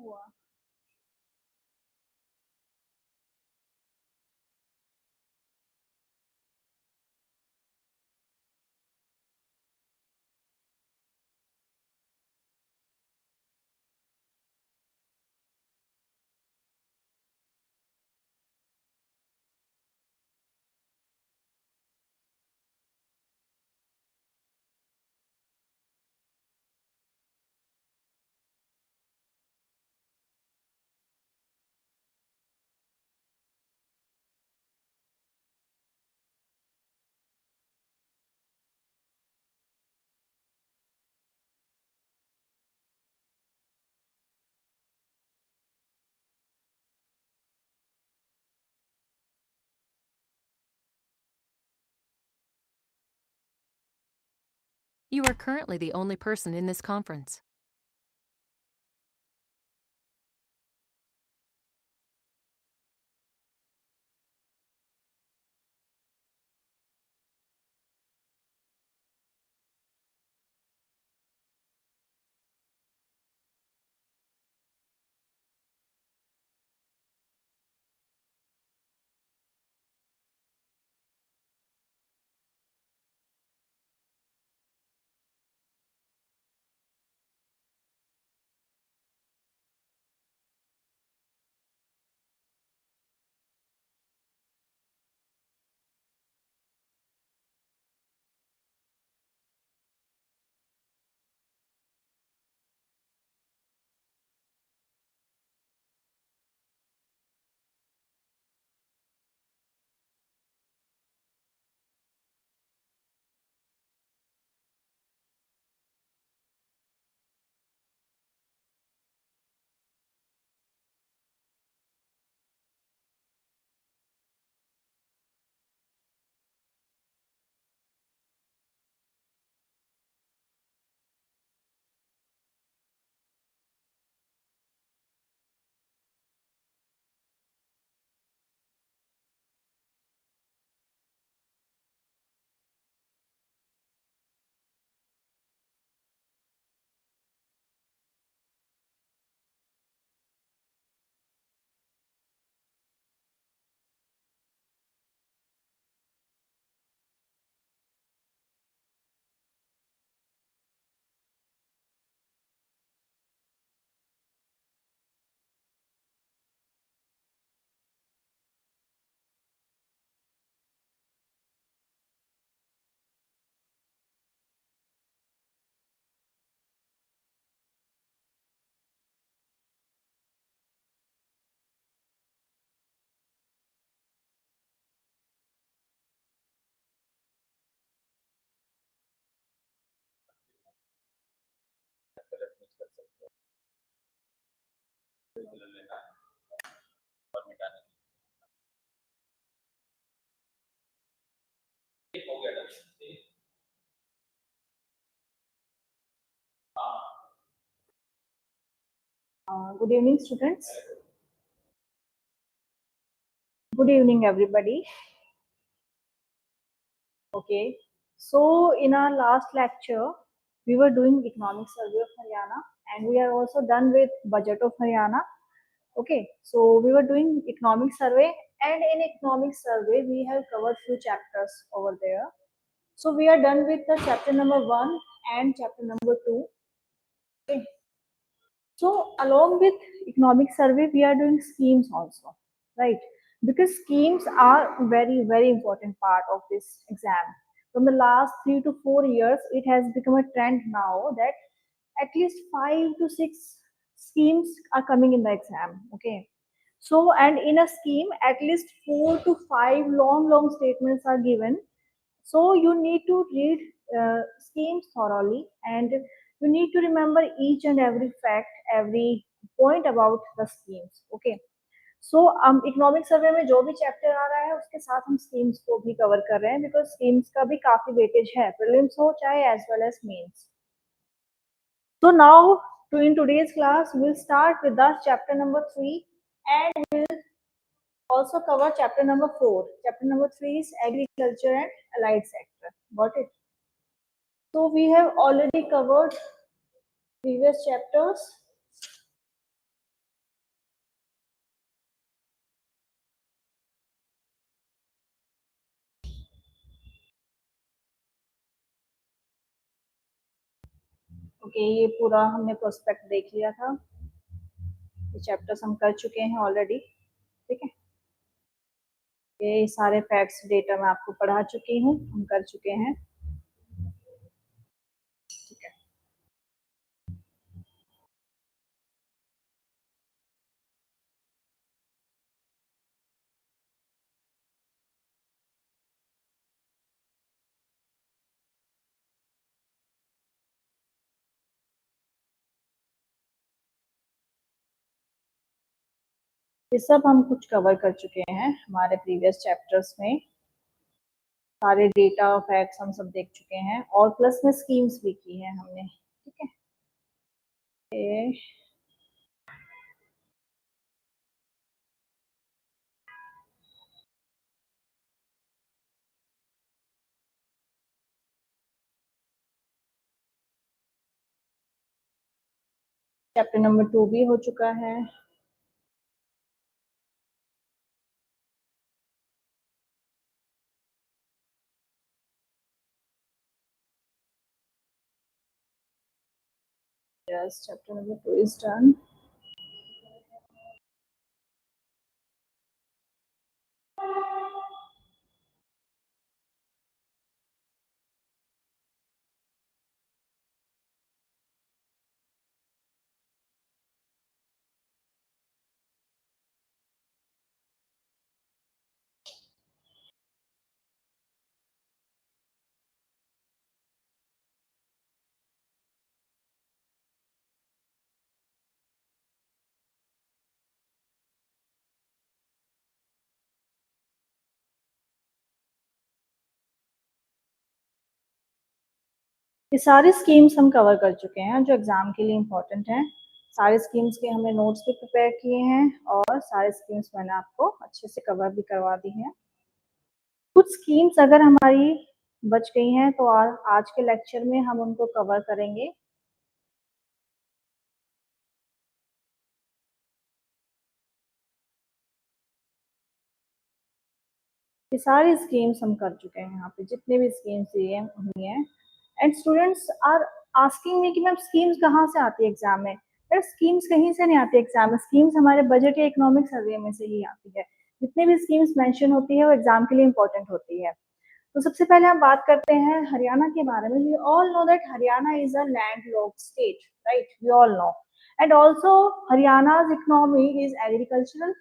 हुआ। You are currently the only person in this conference. Good evening, students. Good evening, everybody. Okay, so in our last lecture, we were doing economic survey of Haryana, and we are also done with budget of Haryana. Okay, so we were doing economic survey, and in economic survey, we have covered few chapters over there. So we are done with the chapter number 1 and chapter number 2. Okay. So along with economic survey, we are doing schemes also, right? Because schemes are very, very important part of this exam. From the last 3 to 4 years, it has become a trend now that at least 5 to 6 schemes are coming in the exam. Okay. So, and in a scheme, at least 4 to 5 long, long statements are given. So you need to read schemes thoroughly, and you need to remember each and every fact, every point about the schemes. Okay. So economic survey में जो भी chapter आ रहा है उसके साथ हम schemes को भी कवर कर रहे हैं बिकॉज स्कीम्स का भी काफी वेटेज है प्रीलिम्स हो चाहे as well as mains so now to in today's class will start with the chapter number 3 and will also cover chapter number 4. Chapter number 3 is agriculture and allied sector. Got it? So we have already covered previous chapters. Okay, ये पूरा हमने prospect देख लिया था, ये chapters हम कर चुके हैं ऑलरेडी, ठीक है। ये सारे फैक्ट्स डेटा मैं आपको पढ़ा चुकी हूँ, हम कर चुके हैं, ठीक है। ये सब हम कुछ कवर कर चुके हैं हमारे प्रीवियस चैप्टर्स में, सारे डेटा फैक्ट्स हम सब देख चुके हैं, और प्लस में स्कीम्स भी की है हमने, ठीक है। चैप्टर नंबर 2 भी हो चुका है। Yes, chapter number 2 is done. ये सारी स्कीम्स हम कवर कर चुके हैं जो एग्जाम के लिए इम्पोर्टेंट हैं। सारे स्कीम्स के हमने नोट्स भी प्रिपेयर किए हैं, और सारे स्कीम्स मैंने आपको अच्छे से कवर भी करवा दी हैं। कुछ स्कीम्स अगर हमारी बच गई हैं तो आज के लेक्चर में हम उनको कवर करेंगे। ये सारी स्कीम्स हम कर चुके हैं, यहाँ पे जितने भी स्कीम्स दिए हुई हैं। And students are asking me कि मैम स्कीम्स कहाँ से आती है एग्जाम में। बट स्कीम्स कहीं से नहीं आती एग्जाम में, स्कीम्स हमारे बजट या इकोनॉमिक सर्वे में से ही आती है। जितने भी स्कीम्स मेंशन होती है वो एग्जाम के लिए इंपॉर्टेंट होती है। तो सबसे पहले हम बात करते हैं हरियाणा के बारे में। We all know that Haryana is a landlocked state, right, we all know. And also हरियाणा's इकोनॉमी इज एग्रीकल्चरल।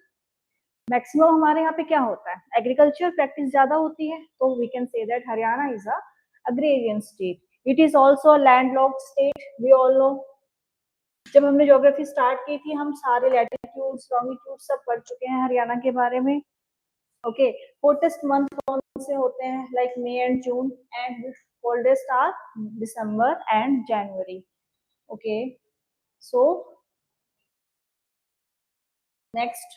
मैक्सिमम हमारे यहाँ पे क्या होता है, एग्रीकल्चर प्रैक्टिस ज्यादा होती है, तो we can say that Haryana is a agrarian state. It is also landlocked state, we all know. जब हमने ज्योग्राफी स्टार्ट की थी हम सारे लैटिट्यूड लॉन्गिट्यूड सब पढ़ चुके हैं हरियाणा के बारे में। ओके, होटेस्ट मंथ कौन से होते हैं, like May and June, and coldest are December and January. Okay, so next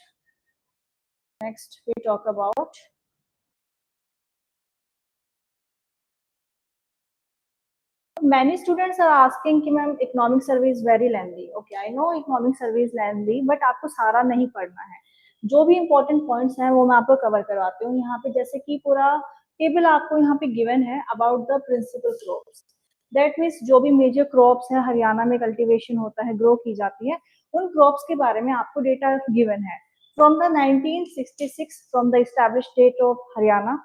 we talk about many students are asking कि ma'am economic survey is very lengthy. Okay, I know economic survey is lengthy, but आपको सारा नहीं पढ़ना है। जो भी important points हैं वो मैं आपको कवर करवाती हूँ यहाँ पे। जैसे कि पूरा टेबल आपको यहाँ पे गिवन है about the principal crops. That means जो भी मेजर क्रॉप्स है हरियाणा में कल्टीवेशन होता है, ग्रो की जाती है, उन क्रॉप्स के बारे में आपको डेटा गिवन है from the 1966, from the establish date of Haryana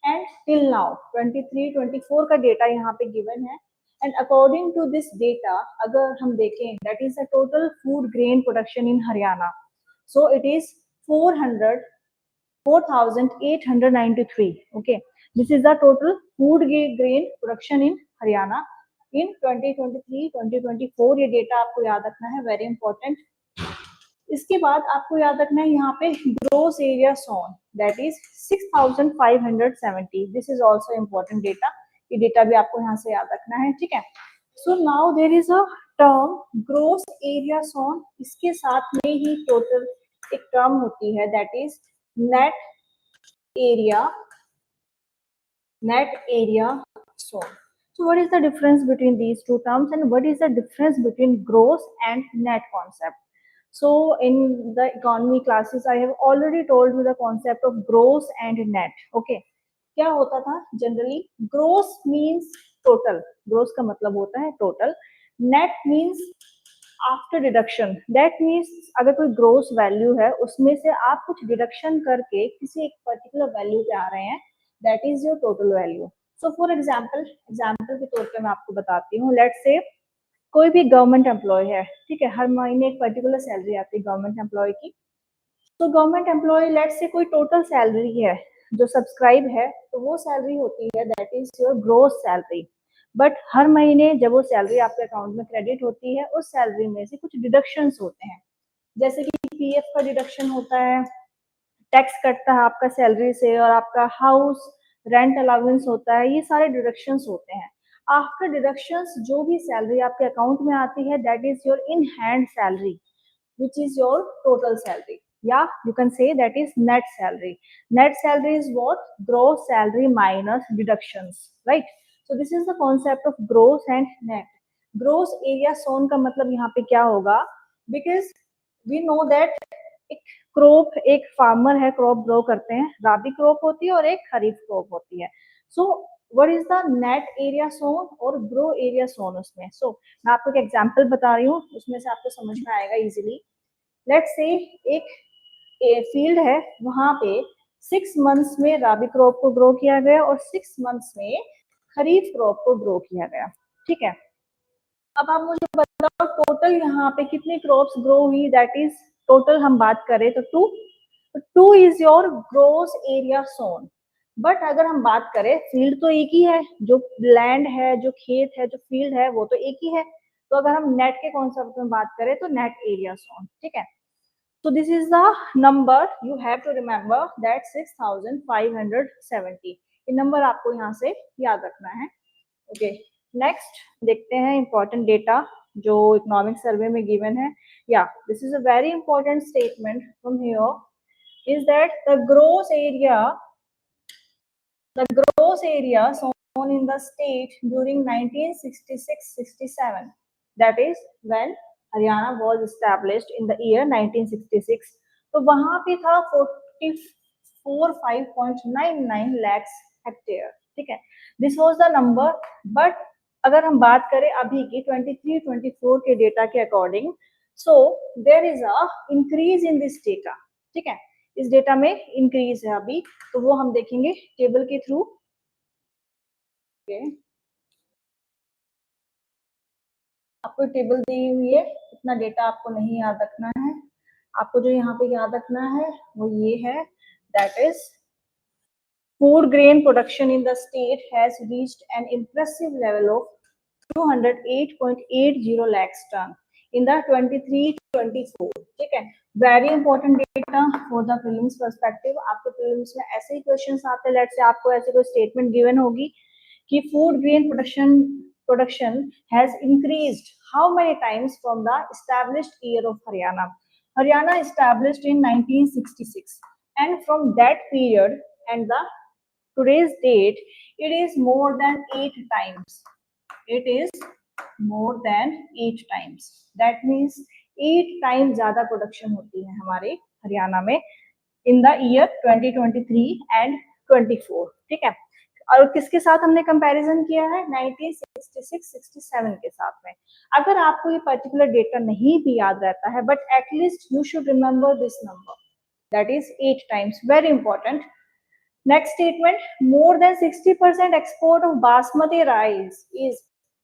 and till now 23-24 का डेटा यहाँ पे गिवन है। And according to this data अगर हम देखें, that is the total food grain production in Haryana. So it is 4,893. Okay, this is the total food grain production in Haryana in 2023-2024। ये data आपको याद रखना है, वेरी इंपॉर्टेंट। इसके बाद आपको याद रखना है यहाँ पे gross area sown, that is 6,570। This is also important data, ये डेटा भी आपको यहाँ से याद रखना है, ठीक है। So now there is a term gross area sown, इसके साथ में ही टोटल एक टर्म होती है that is net area sown. So what is the difference between these two terms, and what is the difference between gross and net concept? So in the economy classes I have already told you the concept of gross and net. Okay, क्या होता था generally, gross means total, gross का मतलब होता है total, net means after deduction, that means अगर कोई gross value है उसमें से आप कुछ डिडक्शन करके किसी एक पर्टिकुलर वैल्यू पे आ रहे हैं, that is your total value. So for example के तौर पे मैं आपको बताती हूँ, लेट्स से कोई भी गवर्नमेंट एम्प्लॉय है, ठीक है, हर महीने एक पर्टिकुलर सैलरी आती है गवर्नमेंट एम्प्लॉय की। तो गवर्नमेंट एम्प्लॉय लेट्स से कोई टोटल सैलरी है जो सब्सक्राइब है, तो वो सैलरी होती है that is your gross salary. But हर महीने जब वो सैलरी आपके अकाउंट में क्रेडिट होती है, उस सैलरी में से कुछ डिडक्शंस होते हैं, जैसे कि पीएफ का डिडक्शन होता है, टैक्स कटता है आपका सैलरी से, और आपका हाउस रेंट अलाउंस होता है, ये सारे डिडक्शंस होते हैं। आफ्टर डिडक्शंस जो भी सैलरी आपके अकाउंट में आती है that is your in hand salary which is your total salary. Yeah, you can say that is net salary. Net salary is what? Gross salary minus deductions, right? So this is the concept of gross and net. Gross area sown का मतलब यहाँ पे क्या होगा? Because we know that एक crop, एक farmer है, crop grow करते हैं, राबी क्रॉप होती है और एक खरीफ क्रॉप होती है। So what is the net area sown और ग्रो एरिया सोन उसमें? सो मैं आपको एक एग्जांपल बता रही हूँ, उसमें से आपको समझ में आएगा इजीली। लेट्स से एक फील्ड है, वहां पे 6 मंथ्स में राबी क्रॉप को ग्रो किया गया और 6 मंथ्स में खरीफ क्रॉप को ग्रो किया गया, ठीक है। अब आप मुझे बताओ टोटल यहाँ पे कितनी क्रॉप्स ग्रो हुई, दैट इज टोटल हम बात करें तो 2 is your gross area sown. But अगर हम बात करें, फील्ड तो एक ही है, जो लैंड है, जो खेत है, जो फील्ड है, वो तो एक ही है। तो अगर हम नेट के कॉन्सेप्ट में बात करें तो नेट एरिया सोन, ठीक है। So this is the number you have to remember, that 6570। ये नंबर आपको यहाँ से याद रखना है। ओके, नेक्स्ट देखते हैं इंपॉर्टेंट डेटा जो इकोनॉमिक सर्वे में गिवन है। या this is a very important statement from here, is that the gross area sown in the state during 1966-67, that is when Haryana was established in the year 1966। तो वहां पे था 45.99 lakhs hectare, ठीक है, this was the number. But अगर हम बात करें अभी की 23-24 के डेटा के according, so there is a increase in this data, ठीक है, इस डेटा में इंक्रीज है अभी, तो वो हम देखेंगे टेबल के थ्रू। आपको टेबल दी हुई है, इतना डेटा आपको नहीं याद रखना है, आपको जो यहाँ पे याद रखना है वो ये है, that is food grain production in the state has reached an impressive level of 208.80 lakhs ton in the 23-24, ठीक है, very important data for the prelims perspective. आपको प्रीलिम्स में ऐसे ही क्वेश्चंस आते हैं, लेट्स से आपको ऐसे कोई स्टेटमेंट गिवन होगी कि food grain production has increased how many times from the established year of Haryana. Haryana established in 1966 and from that period and the today's date, it is more than 8 times. It is more than 8 times. That means 8 times ज्यादा production होती है हमारे हरियाणा में in the year 2023 and 24, ठीक है। और किसके साथ हमने कंपैरिजन किया है? 1966-67 के साथ में। अगर आपको ये पर्टिकुलर डेटा नहीं भी याद रहता है, but at least you should remember this number, that is 8 times, very important. Next statement, more than 60% export of basmati rice is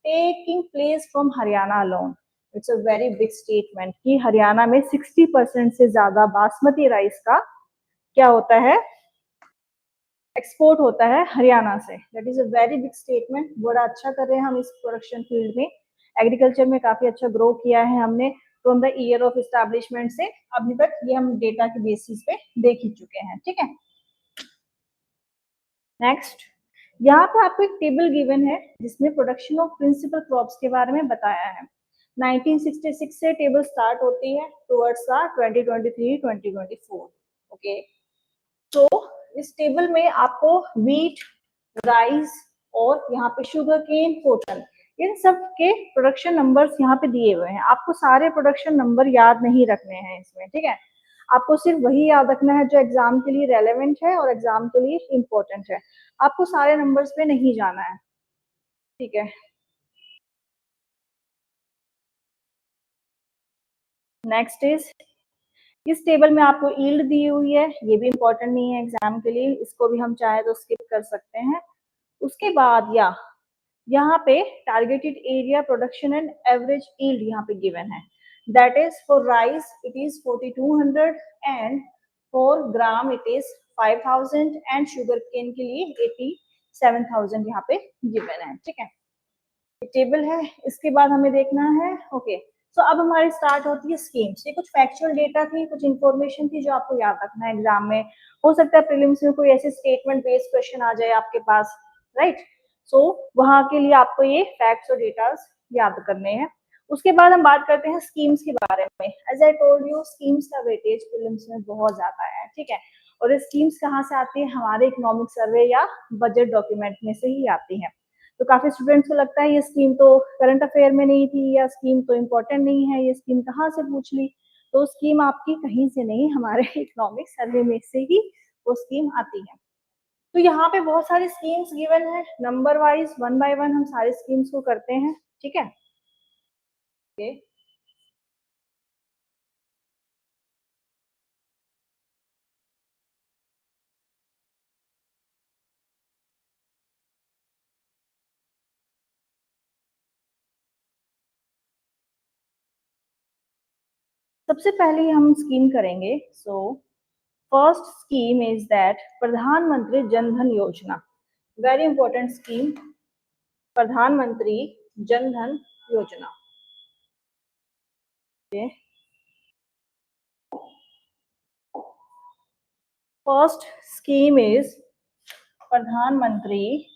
taking place from Haryana alone. It's a very big statement कि हरियाणा में 60% से ज्यादा basmati rice का क्या होता है? Export होता है हरियाणा से। That is a very big statement। बड़ा अच्छा कर रहे हैं हम इस प्रोडक्शन फील्ड में, एग्रीकल्चर में काफी अच्छा ग्रो किया है हमने from the year of establishment से अभी तक, ये हम डेटा के बेसिस पे देख ही चुके हैं, ठीक है। नेक्स्ट, यहाँ पे आपको एक टेबल गिवन है जिसमें प्रोडक्शन ऑफ प्रिंसिपल क्रॉप्स के बारे में बताया है। 1966 से टेबल स्टार्ट होती है टुवर्ड्स द 2023-2024, ओके। तो इस टेबल में आपको वीट, राइस और यहाँ पे शुगर केन, कॉटन, इन सब के प्रोडक्शन नंबर्स यहाँ पे दिए हुए हैं। आपको सारे प्रोडक्शन नंबर याद नहीं रखने हैं इसमें, ठीक है, आपको सिर्फ वही याद रखना है जो एग्जाम के लिए रेलेवेंट है और एग्जाम के लिए इम्पोर्टेंट है। आपको सारे नंबर्स पे नहीं जाना है, ठीक है। नेक्स्ट इज, इस टेबल में आपको यील्ड दी हुई है, ये भी इंपॉर्टेंट नहीं है एग्जाम के लिए, इसको भी हम चाहे तो स्किप कर सकते हैं। उसके बाद यहाँ पे targeted area production and average yield यहाँ पे गिवन है। That is for rice it is 4200 and for gram it is 5000 and sugarcane के लिए 87,000 यहाँ पे गिवन है। ठीक है, टेबल है। इसके बाद हमें देखना है, ओके सो अब हमारी स्टार्ट होती है स्कीम्स। ये कुछ फैक्चुअल डेटा थी, कुछ इंफॉर्मेशन थी जो आपको याद रखना है एग्जाम में। हो सकता है प्रीलिम्स में कोई ऐसे स्टेटमेंट बेस्ड क्वेश्चन आ जाए आपके पास, राइट। सो वहां के लिए आपको ये फैक्ट्स और डेटास याद करने हैं। उसके बाद हम बात करते हैं स्कीम्स के बारे में। As I told you, schemes का वेटेज प्रीलिम्स में बहुत ज्यादा है, ठीक है। और ये स्कीम्स कहाँ से आती है? हमारे इकोनॉमिक सर्वे या बजट डॉक्यूमेंट में से ही आती है। तो काफी स्टूडेंट्स को लगता है ये स्कीम तो करंट अफेयर में नहीं थी, या स्कीम तो इम्पोर्टेंट नहीं है, ये स्कीम कहाँ से पूछ ली। तो स्कीम आपकी कहीं से नहीं, हमारे इकोनॉमिक सर्वे में से ही वो स्कीम आती है। तो यहाँ पे बहुत सारी स्कीम्स गिवन है, number wise one by one हम सारी स्कीम्स को करते हैं, ठीक है। okay. सबसे पहले हम स्कीम करेंगे। So first scheme is that प्रधानमंत्री जन धन योजना, वेरी इंपॉर्टेंट स्कीम, प्रधानमंत्री जन धन योजना। फर्स्ट स्कीम इज प्रधानमंत्री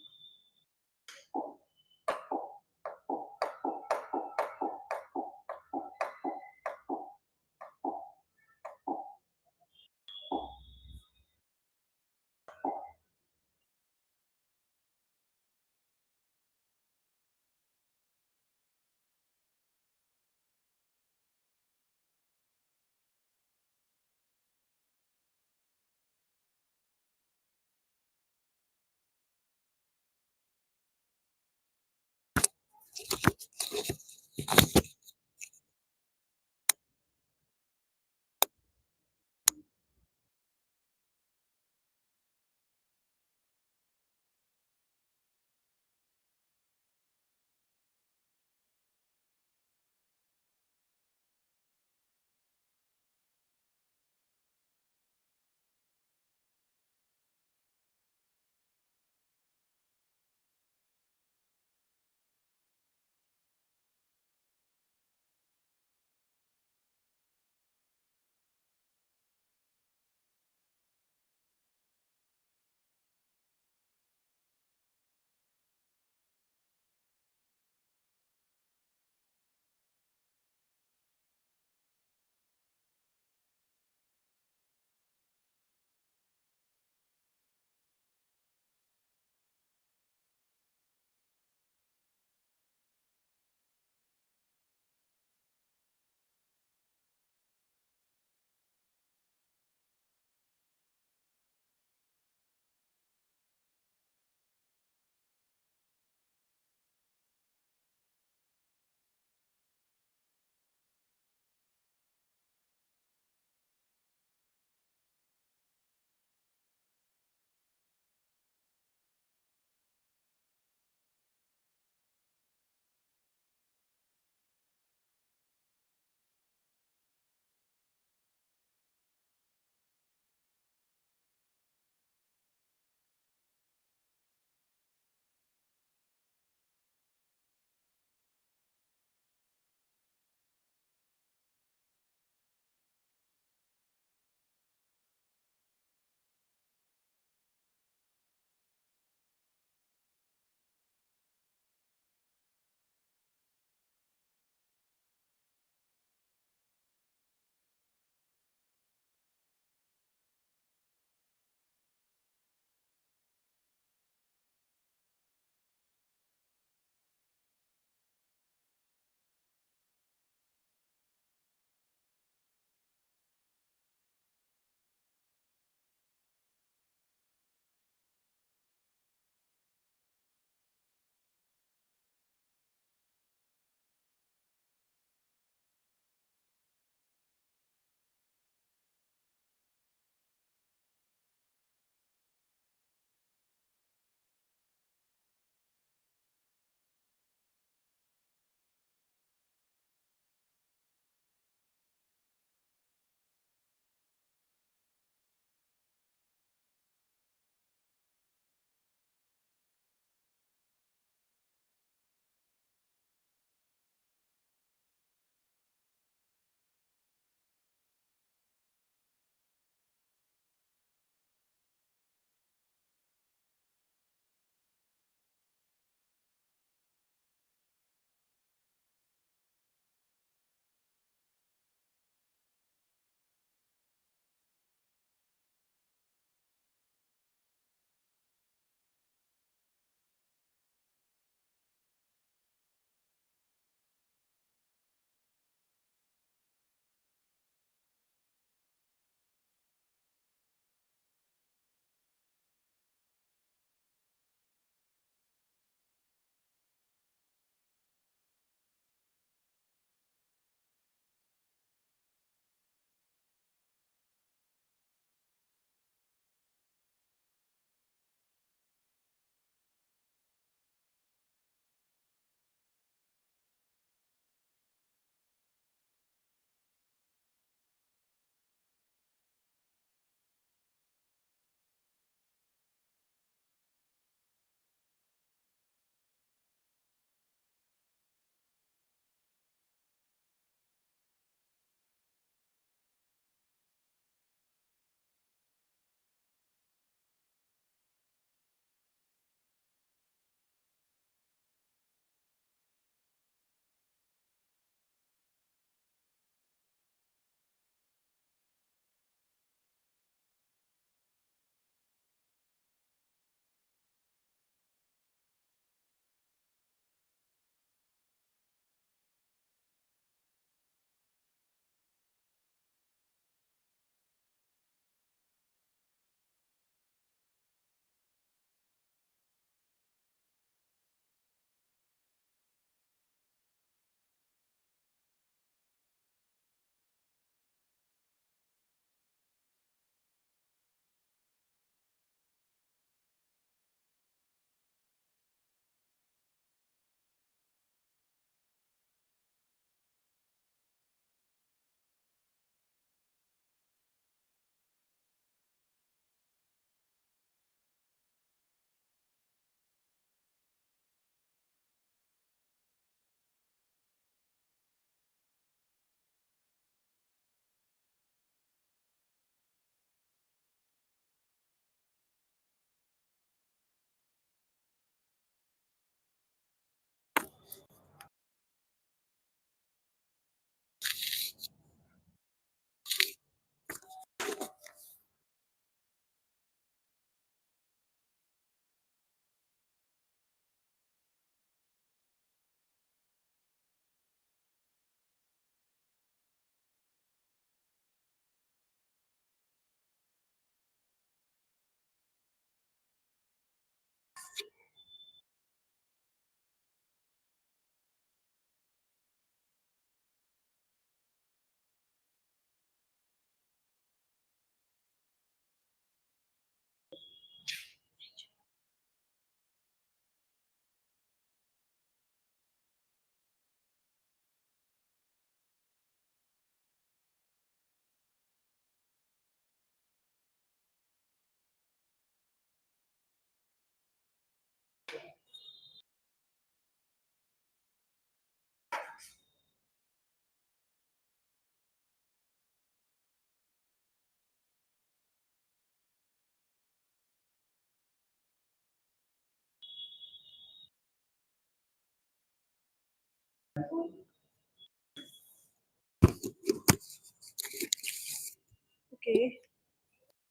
Okay.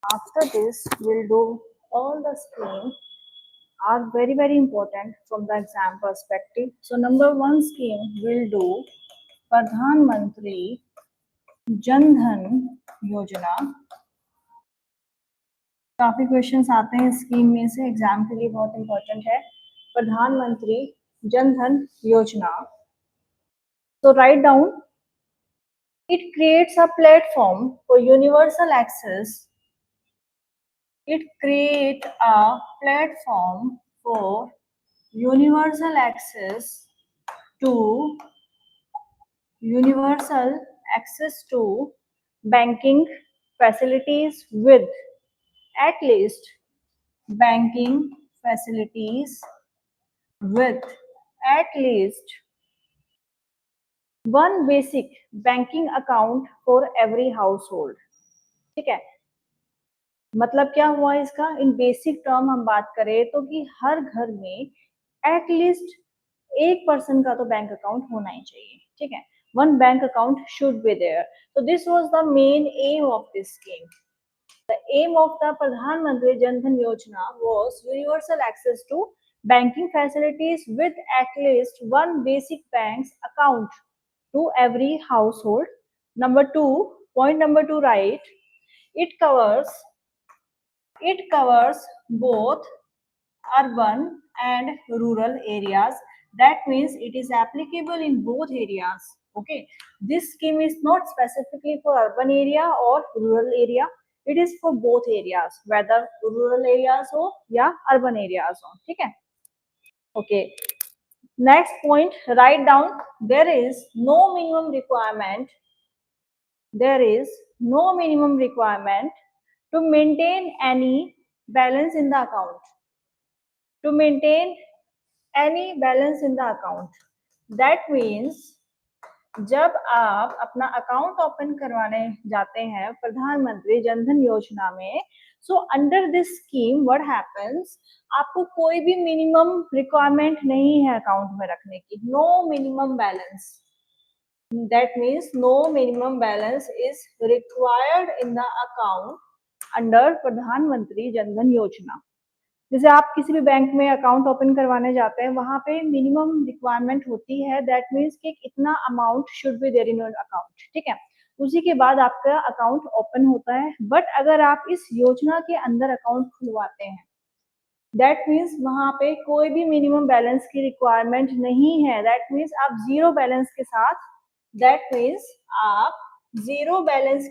After this, we'll do all the scheme are very very important from the exam perspective. So number one scheme we'll do Pradhan Mantri Jan Dhan योजना. काफी questions आते हैं scheme में से, exam के लिए बहुत इंपॉर्टेंट है. प्रधानमंत्री जन धन योजना. So write down, it creates a platform for universal access. It creates a platform for universal access to banking facilities with at least banking facilities with at least one basic banking account for every household. ठीक है, मतलब क्या हुआ इसका, इन basic term हम बात करें तो कि हर घर में एटलीस्ट एक पर्सन का तो बैंक अकाउंट होना ही चाहिए. ठीक है, one bank account should be there. So this was the main aim of this scheme. The aim of the Pradhan Mantri Jan Dhan Yojana was universal access to banking facilities with at least one basic bank's account to every household. Number two, point number two, right? It covers both urban and rural areas. That means it is applicable in both areas. Okay, this scheme is not specifically for urban area or rural area. It is for both areas, whether rural areas हो या urban areas हो. ठीक है. Okay, next point, write down, there is no minimum requirement to maintain any balance in the account. That means जब आप अपना account open करवाने जाते हैं प्रधानमंत्री जन धन योजना में, so under this scheme what happens, आपको कोई भी मिनिमम रिक्वायरमेंट नहीं है अकाउंट में रखने की. No minimum balance. That means no minimum balance is required in the account under प्रधानमंत्री जन धन योजना. जैसे आप किसी भी बैंक में अकाउंट ओपन करवाने जाते हैं, वहां पे मिनिमम रिक्वायरमेंट होती है. दैट मीन्स कि इतना amount should be there in your account. ठीक है, उसी के बाद आपका अकाउंट ओपन होता है. बट अगर आप इस योजना के अंदर अकाउंट खुलवाते हैं, दैट मीन्स वहां पे कोई भी मिनिमम बैलेंस की रिक्वायरमेंट नहीं है. दैट मीन्स आप जीरो बैलेंस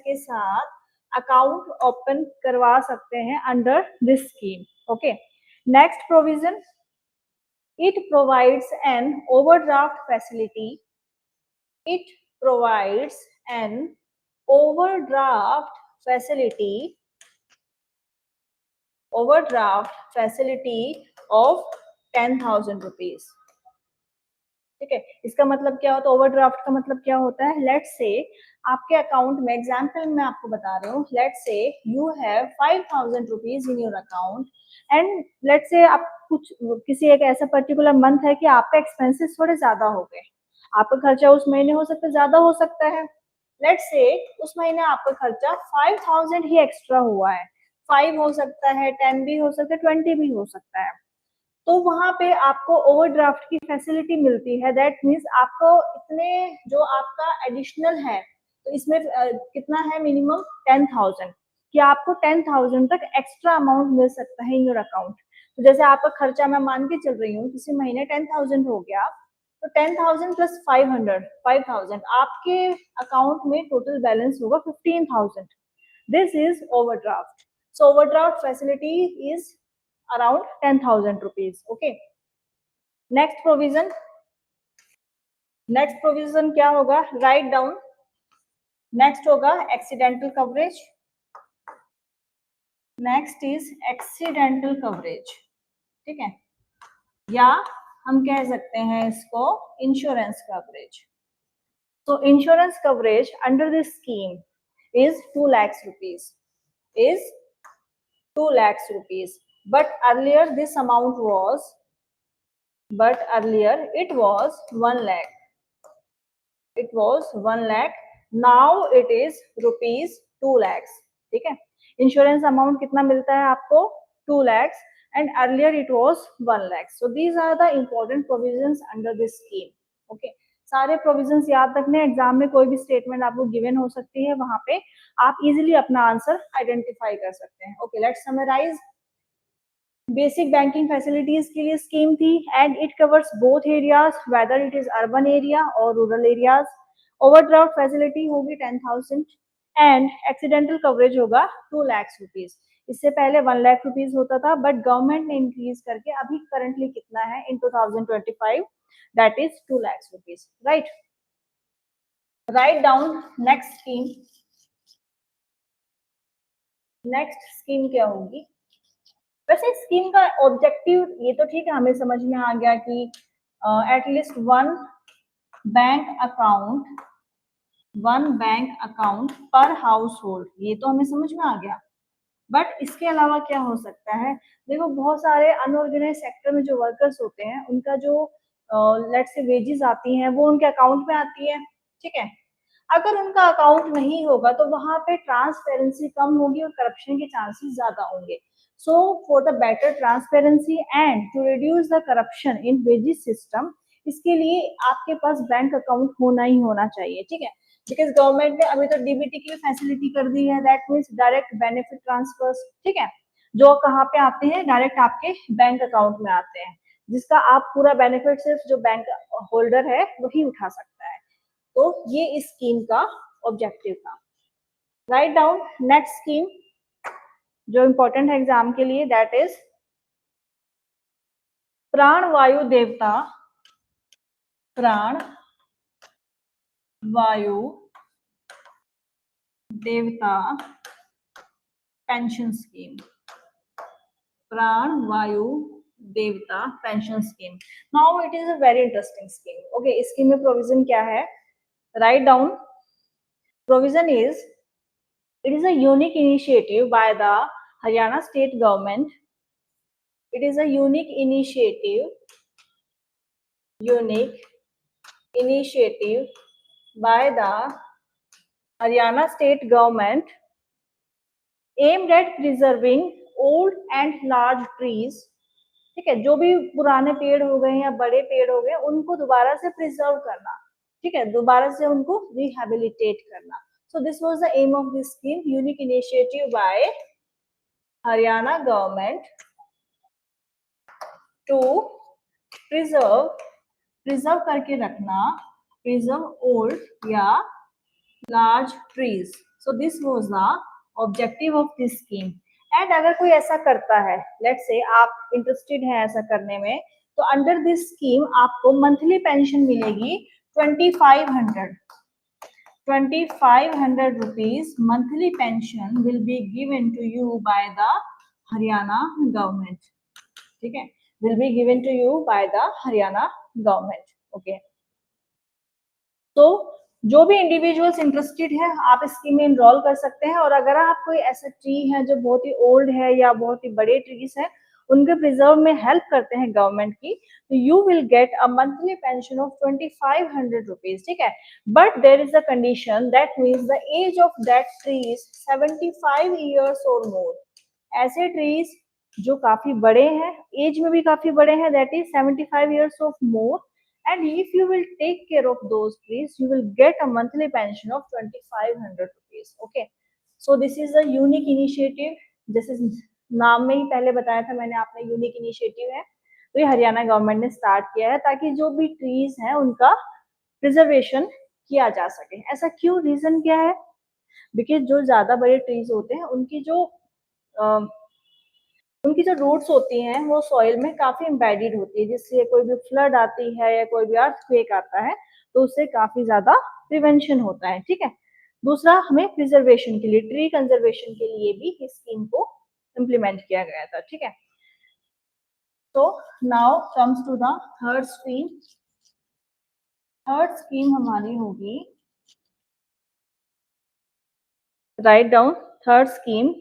के साथ अकाउंट ओपन करवा सकते हैं under this scheme. Okay, next provision, it provides an overdraft facility. It provides an overdraft facility of 10,000 rupees. ठीक है, इसका मतलब क्या होता है, ओवरड्राफ्ट का मतलब क्या होता है. लेट्स से आपके अकाउंट में, एग्जाम्पल मैं आपको बता रही हूँ, let's say you have 5,000 rupees in your account and let's say आप किसी एक ऐसा पर्टिकुलर मंथ है कि आपका एक्सपेंसेस थोड़े ज्यादा हो गए. आपका खर्चा उस महीने हो सकता है ज्यादा हो सकता है. लेट्स से उस महीने आपका खर्चा 5,000 ही एक्स्ट्रा हुआ है. 5 हो सकता है, 10 भी हो सकता है, 20 भी हो सकता है. तो वहां पे आपको ओवरड्राफ्ट की फैसिलिटी मिलती है. दैट मीन्स आपको इतने जो आपका एडिशनल है, तो इसमें कितना है, मिनिमम 10,000, कि आपको 10,000 तक एक्स्ट्रा अमाउंट मिल सकता है इन योर अकाउंट. तो जैसे आपका खर्चा मैं मान के चल रही हूँ किसी महीने 10,000 हो गया, तो 10,000 प्लस 5,000 आपके अकाउंट में टोटल बैलेंस होगा 15,000. This is overdraft. So overdraft facility is around 10,000 rupees. Okay, next provision क्या होगा, write down. next होगा accidental coverage. next is accidental coverage. ठीक है, या हम कह सकते हैं इसको insurance coverage. so insurance coverage under this scheme is 2 lakhs rupees. But earlier it was 1 lakh. Now it is rupees 2 lakhs. ठीक है। इंश्योरेंस अमाउंट कितना मिलता है आपको, 2 lakhs and earlier it was 1 lakh. So these are the important provisions under this scheme. Okay, सारे provisions याद रखने, exam में कोई भी स्टेटमेंट आपको गिवन हो सकती है, वहां पे आप इजीली अपना आंसर आइडेंटिफाई कर सकते हैं. Okay, let's summarise. Basic banking facilities के लिए स्कीम थी and it covers both areas whether it is urban area और रूरल एरियाज. ओवरड्राफ्ट फैसिलिटी होगी 10,000 एंड एक्सीडेंटल कवरेज होगा 2 lakhs रुपीज. इससे पहले 1 लाख रुपीज होता था, बट गवर्नमेंट ने इंक्रीज करके अभी करंटली कितना है इन 2025, that is 2 lakhs rupees. Right, right down next scheme. Next scheme क्या होगी? वैसे स्कीम का ऑब्जेक्टिव ये तो ठीक है, हमें समझ में आ गया कि एटलीस्ट वन बैंक अकाउंट पर हाउस होल्ड, ये तो हमें समझ में आ गया. बट इसके अलावा क्या हो सकता है? देखो, बहुत सारे अनऑर्गेनाइज सेक्टर में जो वर्कर्स होते हैं, उनका जो लेट्स से वेजेस आती हैं, वो उनके अकाउंट में आती है. ठीक है, अगर उनका अकाउंट नहीं होगा तो वहां पे ट्रांसपेरेंसी कम होगी और करप्शन के चांसेस ज्यादा होंगे. So for the better transparency and to reduce the corruption in wages system, इसके लिए आपके पास बैंक अकाउंट होना ही होना चाहिए. ठीक है, बिकॉज गवर्नमेंट ने अभी तो डीबीटी की भी फैसिलिटी कर दी है, that means direct benefit transfers. ठीक है, जो कहाँ पे आते हैं, डायरेक्ट आपके बैंक अकाउंट में आते हैं, जिसका आप पूरा बेनिफिट सिर्फ जो बैंक होल्डर है वही उठा सकता है. तो ये इस स्कीम का ऑब्जेक्टिव था. राइट डाउन नेक्स्ट स्कीम जो इंपॉर्टेंट है एग्जाम के लिए, दैट इज प्राण वायु देवता पेंशन स्कीम. प्राण वायु देवता pension scheme. Now it is a very interesting scheme. Okay, इस स्कीम में प्रोविजन क्या है? Right down. Provision is, it is a unique initiative by the Haryana state government. It is a unique initiative by the Haryana state government aimed at preserving old and large trees. ठीक है, जो भी पुराने पेड़ हो गए या बड़े पेड़ हो गए, उनको दोबारा से प्रिजर्व करना. ठीक है, दोबारा से उनको रिहेबिलिटेट करना. So this was the aim of this scheme, unique initiative by Haryana government to preserve करके रखना, प्रिजर्व ओल्ड या large trees. So this was the objective of this scheme. And अगर कोई ऐसा करता है, लेट्स से आप इंटरेस्टेड हैं ऐसा करने में, तो अंडर दिस स्कीम आपको मंथली पेंशन मिलेगी 2500 rupees. Monthly pension will be given to you by the Haryana government. ठीक है, will be given to you by the Haryana government. Okay. तो जो भी इंडिविजुअल्स इंटरेस्टेड है, आप इस स्कीम में इनरोल कर सकते हैं. और अगर आप कोई ऐसा ट्री है जो बहुत ही ओल्ड है या बहुत ही बड़े ट्रीज है, उनके प्रिजर्व में हेल्प करते हैं गवर्नमेंट की, तो you will get a monthly pension of 2500 rupees. ठीक है, but there is a condition, that means the age of that tree is 75 years और मोर. ऐसे ट्रीज जो काफी बड़े हैं, एज में भी काफी बड़े हैं, that is 75 years of more. And if you will take care of those trees, you will get a monthly pension of 2500 rupees. Okay, so this is a unique initiative. जैसे नाम में ही पहले बताया था मैंने आपने, यूनिक इनिशिएटिव है. तो ये हरियाणा गवर्नमेंट ने स्टार्ट किया है ताकि जो भी ट्रीज हैं उनका प्रिजर्वेशन किया जा सके. ऐसा क्यों, रीजन क्या है? बिकॉज जो ज्यादा बड़े ट्रीज होते हैं, उनकी जो रूट्स होती हैं वो सॉइल में काफी एम्बेडेड होती है, जिससे कोई भी फ्लड आती है या कोई भी अर्थक्वेक आता है तो उससे काफी ज्यादा प्रिवेंशन होता है. ठीक है, दूसरा, हमें प्रिजर्वेशन के लिए, ट्री कंजर्वेशन के लिए भी इस स्कीम को इम्प्लीमेंट किया गया था. ठीक है, तो now comes to the third scheme. Third scheme हमारी होगी, राइट डाउन, थर्ड स्कीम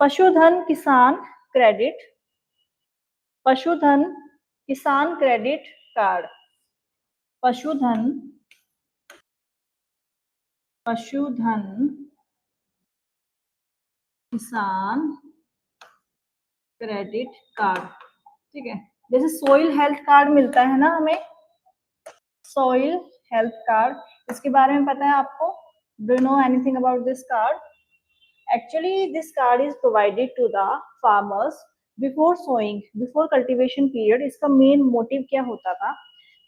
पशुधन Kisan credit card. Pashudhan Kisan credit card, ठीक है। जैसे सोइल हेल्थ कार्ड मिलता है ना हमें, सोइल हेल्थ कार्ड, इसके बारे में पता है आपको? Do you know anything about this card? Actually, this card is provided to the farmers before sowing, before cultivation period. इसका मेन मोटिव क्या होता था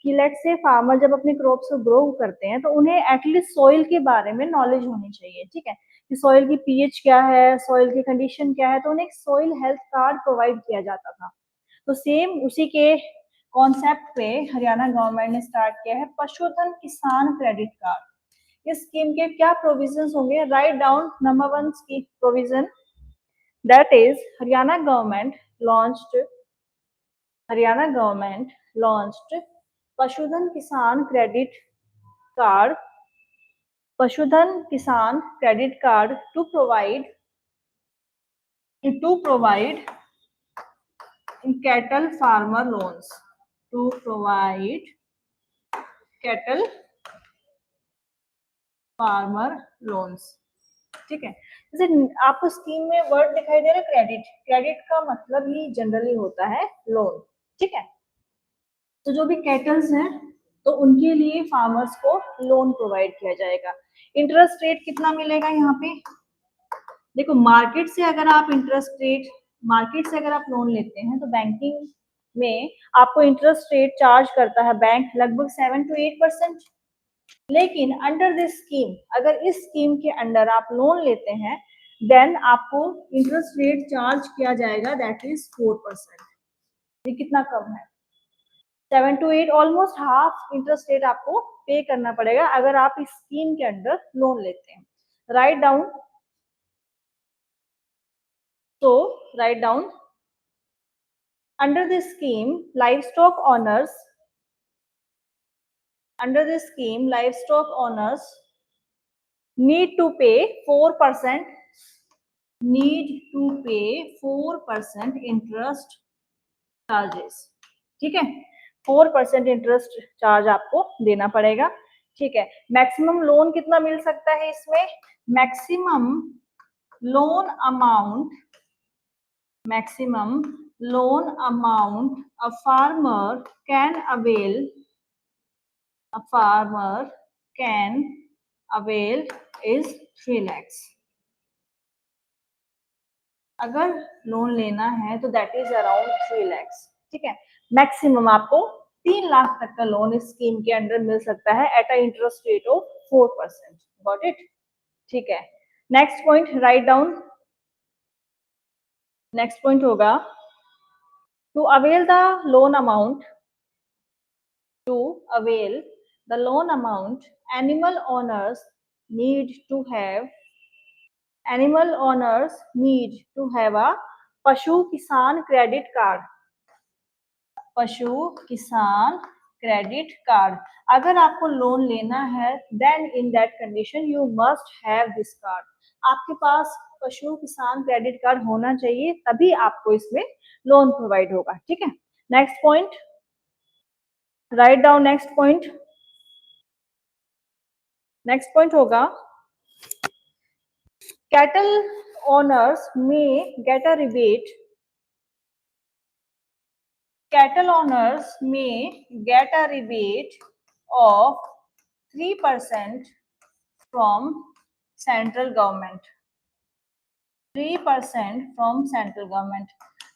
कि लेट से फार्मर जब अपने क्रॉप्स को ग्रो करते हैं तो उन्हें एटलीस्ट सॉइल के बारे में नॉलेज होनी चाहिए, ठीक है, कि सॉइल की पीएच क्या है, सॉइल की कंडीशन क्या है, तो उन्हें एक सॉइल हेल्थ कार्ड प्रोवाइड किया जाता था। तो सेम उसी के कॉन्सेप्ट पे हरियाणा गवर्नमेंट ने स्टार्ट किया है पशुधन किसान क्रेडिट कार्ड। इस स्कीम के क्या प्रोविजंस होंगे? राइट डाउन नंबर 1 की provision, that is Haryana government launched Pashudhan Kisan credit card, Pashudhan Kisan credit card to provide cattle farmer loans, to provide cattle farmer loans, ठीक है। जैसे आपको स्कीम में वर्ड दिखाई दे रहा है क्रेडिट, क्रेडिट का मतलब ही जनरली होता है लोन, ठीक है। तो जो भी कैटल्स हैं तो उनके लिए फार्मर्स को लोन प्रोवाइड किया जाएगा। इंटरेस्ट रेट कितना मिलेगा यहाँ पे? देखो, मार्केट से अगर आप लोन लेते हैं तो बैंकिंग में आपको इंटरेस्ट रेट चार्ज करता है बैंक लगभग 7 to 8%। लेकिन अंडर दिस स्कीम, अगर इस स्कीम के अंडर आप लोन लेते हैं देन आपको इंटरेस्ट रेट चार्ज किया जाएगा, दैट इज 4%। ये कितना कम है? 7 to 8, almost half interest rate आपको पे करना पड़ेगा अगर आप इस स्कीम के अंडर लोन लेते हैं। राइट डाउन, तो write down, under this scheme livestock owners need to pay 4% interest charges, ठीक है। 4% इंटरेस्ट चार्ज आपको देना पड़ेगा, ठीक है। मैक्सिमम लोन कितना मिल सकता है इसमें? Maximum loan amount a farmer can avail is 3 lakhs। अगर लोन लेना है तो दैट इज अराउंड 3 lakhs, ठीक है। मैक्सिमम आपको 3 लाख तक का लोन इस स्कीम के अंडर मिल सकता है at a interest rate of 4%। Got it? ठीक है। Next point right down, next point होगा to avail the loan amount, animal owners need to have a पशु किसान क्रेडिट कार्ड, अगर आपको लोन लेना है then in that condition you must have this card. आपके पास पशु किसान क्रेडिट कार्ड होना चाहिए, तभी आपको इसमें लोन प्रोवाइड होगा, ठीक है। Next point, right down next point होगा cattle owners may get a rebate of 3% from central government.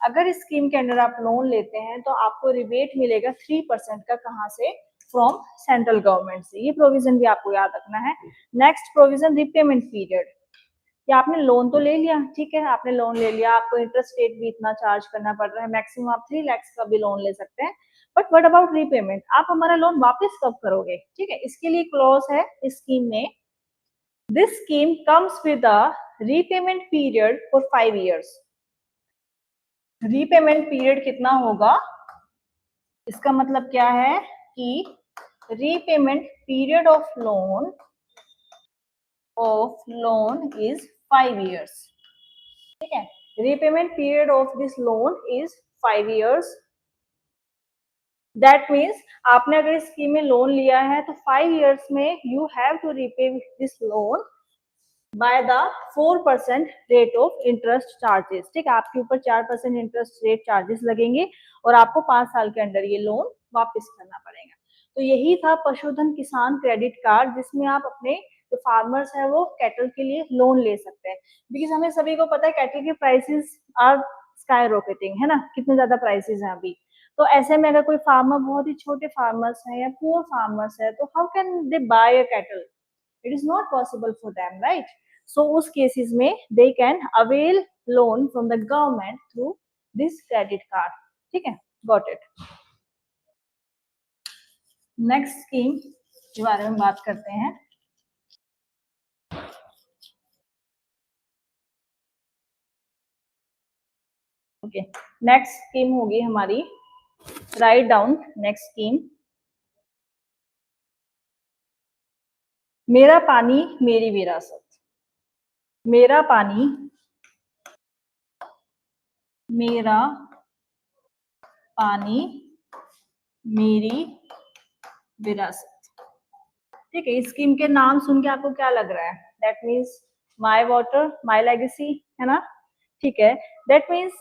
अगर इस स्कीम के अंडर आप लोन लेते हैं तो आपको रिबेट मिलेगा 3% का, कहां से? फ्रॉम सेंट्रल गवर्नमेंट से। ये प्रोविजन भी आपको याद रखना है। Next provision, repayment period. या आपने लोन तो ले लिया, ठीक है, आपने लोन ले लिया, आपको इंटरेस्ट रेट भी इतना चार्ज करना पड़ रहा है, मैक्सिमम आप 3 lakhs का भी लोन ले सकते हैं, बट व्हाट अबाउट रीपेमेंट? आप हमारा लोन वापस कब करोगे? ठीक है, इसके लिए क्लॉज है इस स्कीम में, this scheme comes with a repayment period for 5 years। Repayment period कितना होगा? इसका मतलब क्या है कि repayment period of loan is 5 years, ठीक है। Repayment period of this loan is 5 years। That means आपने अगर इस स्कीम में लोन लिया है तो 5 years में you have to repay this loan by the 4% rate of interest charges. ठीक है, आपके ऊपर 4% इंटरेस्ट रेट चार्जेस लगेंगे और आपको 5 साल के अंदर ये लोन वापस करना पड़ेगा। तो यही था पशुधन किसान क्रेडिट कार्ड, जिसमें आप अपने जो फार्मर्स है वो कैटल के लिए लोन ले सकते हैं। बिकॉज हमें सभी को पता है कैटल के प्राइसेस आर स्काई रॉकेटिंग, है ना, कितने ज्यादा प्राइसेस हैं अभी। तो ऐसे में अगर कोई फार्मर बहुत ही छोटे फार्मर्स हैं या पुअर फार्मर्स है, तो how can they buy a cattle? It is not possible for them, right? So उस केसेस में they can avail loan from the government through this credit card. ठीक है, got it. नेक्स्ट स्कीम के बारे में बात करते हैं। ओके, नेक्स्ट स्कीम होगी हमारी, राइट डाउन नेक्स्ट स्कीम, मेरा पानी मेरी विरासत। मेरा पानी मेरा पानी मेरी विरासत। ठीक है, इस स्कीम के नाम सुन के आपको क्या लग रहा है? That means my water my legacy, है ना? ठीक है, दैट मीन्स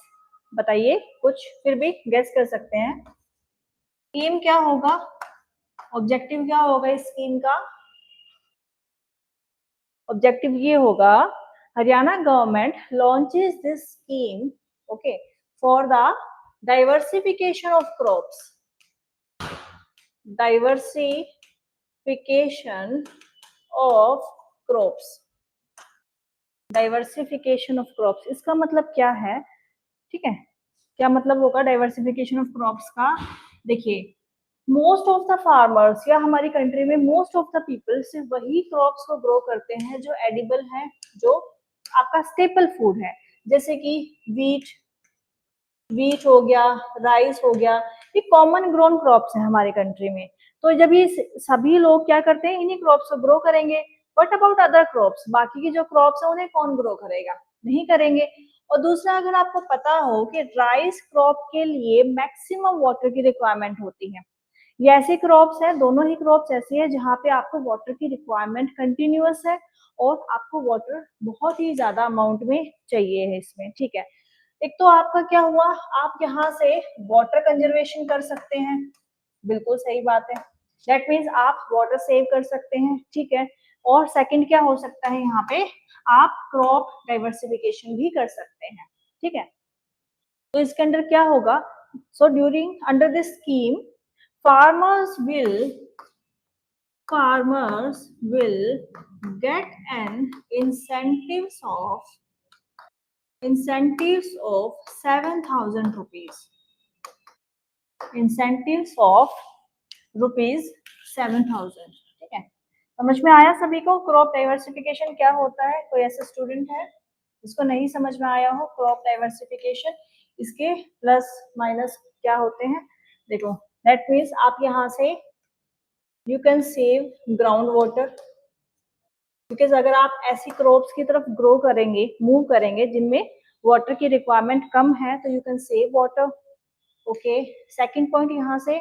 बताइए, कुछ फिर भी गेस कर सकते हैं। स्कीम क्या होगा, ऑब्जेक्टिव क्या होगा इस स्कीम का? ऑब्जेक्टिव ये होगा, Haryana government launches this scheme, okay, for the diversification of crops. Diversification of crops. Diversification of crops, इसका मतलब क्या है? ठीक है, क्या मतलब होगा डाइवर्सिफिकेशन ऑफ क्रॉप्स का? देखिए, मोस्ट ऑफ द फार्मर्स या हमारी कंट्री में मोस्ट ऑफ द पीपल सिर्फ वही क्रॉप्स को ग्रो करते हैं जो एडिबल है, जो आपका स्टेपल फूड है, जैसे कि वीट, वीट हो गया, राइस हो गया, ये कॉमन ग्रोन क्रॉप्स है हमारे कंट्री में। तो जब ये सभी लोग क्या करते हैं, इन्हीं क्रॉप्स को ग्रो करेंगे। What about other crops? बाकी की जो क्रॉप्स है उन्हें कौन ग्रो करेगा? नहीं करेंगे। और दूसरा, अगर आपको पता हो कि राइस क्रॉप के लिए मैक्सिमम वाटर की रिक्वायरमेंट होती है, ये ऐसे क्रॉप्स है, दोनों ही क्रॉप्स ऐसे है जहाँ पे आपको वाटर की रिक्वायरमेंट कंटिन्यूअस है और आपको वाटर बहुत ही ज्यादा अमाउंट में चाहिए है इसमें। ठीक है, एक तो आपका क्या हुआ, आप यहाँ से वाटर कंजर्वेशन कर सकते हैं, बिल्कुल सही बात है, दैट मीन्स आप वाटर सेव कर सकते हैं। ठीक है, और सेकंड क्या हो सकता है, यहाँ पे आप क्रॉप डाइवर्सिफिकेशन भी कर सकते हैं। ठीक है, तो इसके अंदर क्या होगा, so during under this scheme farmers will farmers will get an incentives of 7,000 rupees, incentives of rupees 7,000। ठीक है, समझ में आया सभी को क्रॉप डाइवर्सिफिकेशन क्या होता है? कोई ऐसा स्टूडेंट है जिसको नहीं समझ में आया हो क्रॉप डाइवर्सिफिकेशन, इसके प्लस माइनस क्या होते हैं? देखो, दैट मीन्स आप यहाँ से you can save ground water, because अगर आप ऐसी क्रॉप्स की तरफ ग्रो करेंगे, मूव करेंगे जिनमें वाटर की रिक्वायरमेंट कम है, तो you can save water. Okay, second point, यहाँ से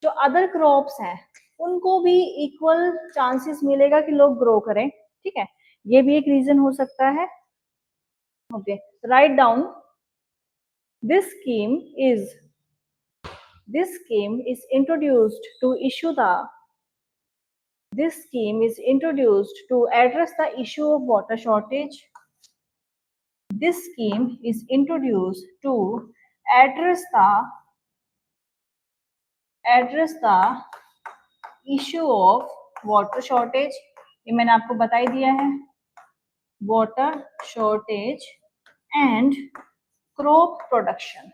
जो अदर क्रॉप्स हैं उनको भी इक्वल चांसेस मिलेगा कि लोग ग्रो करें। ठीक है, ये भी एक रीजन हो सकता है। Okay, write down, this scheme is introduced to issue the this scheme is introduced to address the issue of water shortage. This scheme is introduced to address the issue of water shortage। ये मैंने आपको बता ही दिया है, water shortage and crop production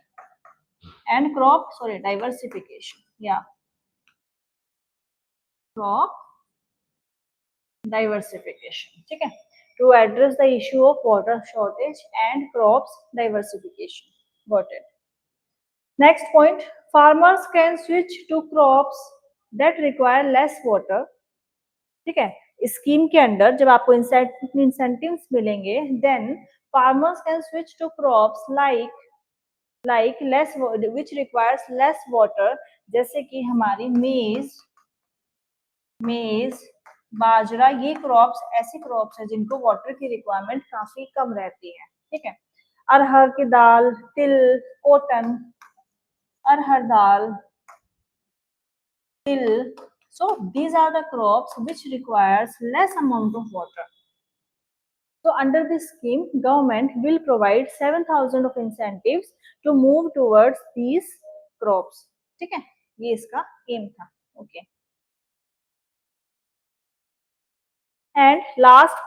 and crop diversification, yeah, crop diversification। ठीक है, to address the issue of water shortage and crops diversification, got it। Next point, farmers can switch to crops that require less water। ठीक है, scheme के अंदर जब आपको incentives मिलेंगे, then farmers can switch to crops like less which requires less water, जैसे कि हमारी मेज, बाजरा, ये क्रॉप्स ऐसी क्रॉप्स है जिनको वाटर की रिक्वायरमेंट काफी कम रहती है, ठीक है। अरहर की दाल, तिल, कॉटन, अरहर दाल, तिल, so these are the crops which requires less amount of water. So under this scheme, government will provide 7,000 of incentives to move towards these crops. ठीक है, ये इसका एम था. ओके. एंड लास्ट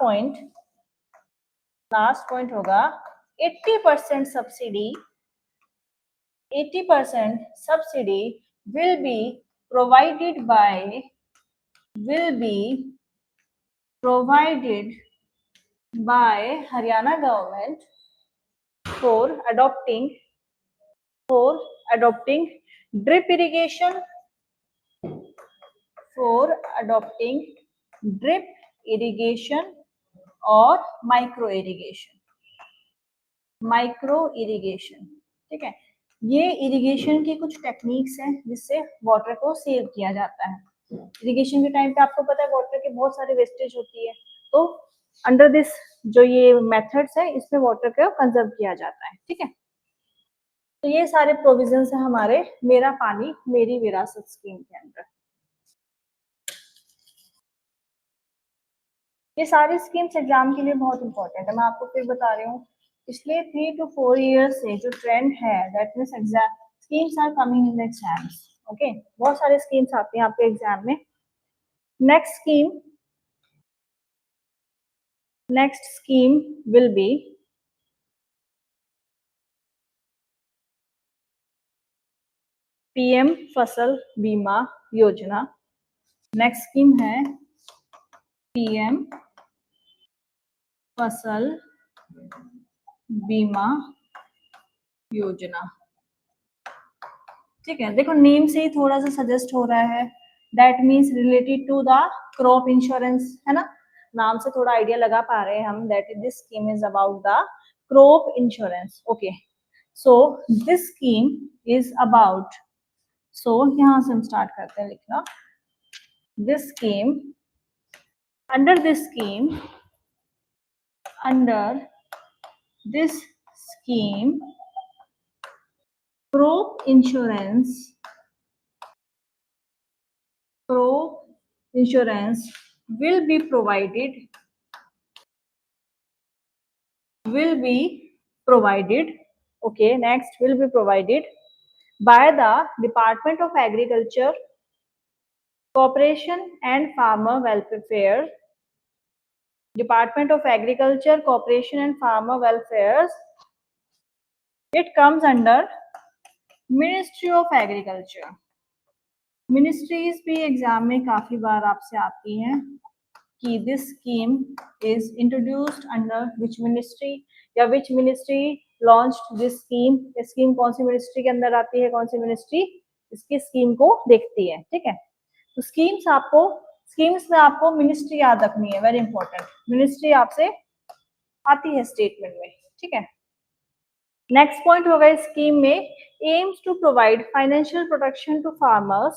पॉइंट होगा 80% subsidy, 80% subsidy will be provided by Haryana government for adopting drip irrigation, और micro irrigation, ठीक है। ये इरिगेशन की कुछ टेक्निक्स हैं जिससे वाटर को सेव किया जाता है। इरिगेशन के टाइम पे आपको पता है वाटर की बहुत सारी वेस्टेज होती है, तो अंडर दिस जो ये मेथड्स है इसमें वाटर को कंजर्व किया जाता है, ठीक है। तो ये सारे प्रोविजंस है हमारे मेरा पानी मेरी विरासत स्कीम के अंदर। ये सारी स्कीम्स एग्जाम के लिए बहुत इंपॉर्टेंट है। मैं आपको फिर बता रही हूँ, पिछले 3 to 4 ईयर्स से जो ट्रेंड है, that means exam schemes are coming in exams. Okay, बहुत सारे स्कीम्स आते हैं आपके एग्जाम में। Next scheme will be PM Fasal Bima योजना। नेक्स्ट स्कीम है पीएम फसल बीमा योजना, ठीक है। देखो नेम से ही थोड़ा सा सजेस्ट हो रहा है, that means related to the crop insurance, है ना। नाम से थोड़ा आइडिया लगा पा रहे हैं हम, that this scheme is about the crop insurance. Okay, so this scheme is about, so यहां से हम स्टार्ट करते हैं लिखना। This scheme, under this scheme crop insurance will be provided, okay, next will be provided by the Department of Agriculture, Cooperation and Farmer Welfare, Department of Agriculture, Cooperation and Farmer Welfare. It comes under Ministry of Agriculture. Ministries भी exam में काफी बार आपसे आती हैं कि this scheme is introduced under which ministry या which ministry launched this scheme. Scheme कौन सी मिनिस्ट्री के अंदर आती है, कौन सी मिनिस्ट्री इसकी स्कीम को देखती है, ठीक है। तो स्कीम्स में आपको मिनिस्ट्री याद रखनी है, वेरी इंपॉर्टेंट। मिनिस्ट्री आपसे आती है स्टेटमेंट में, ठीक है। नेक्स्ट पॉइंट होगा इस स्कीम में aims to provide financial protection to farmers.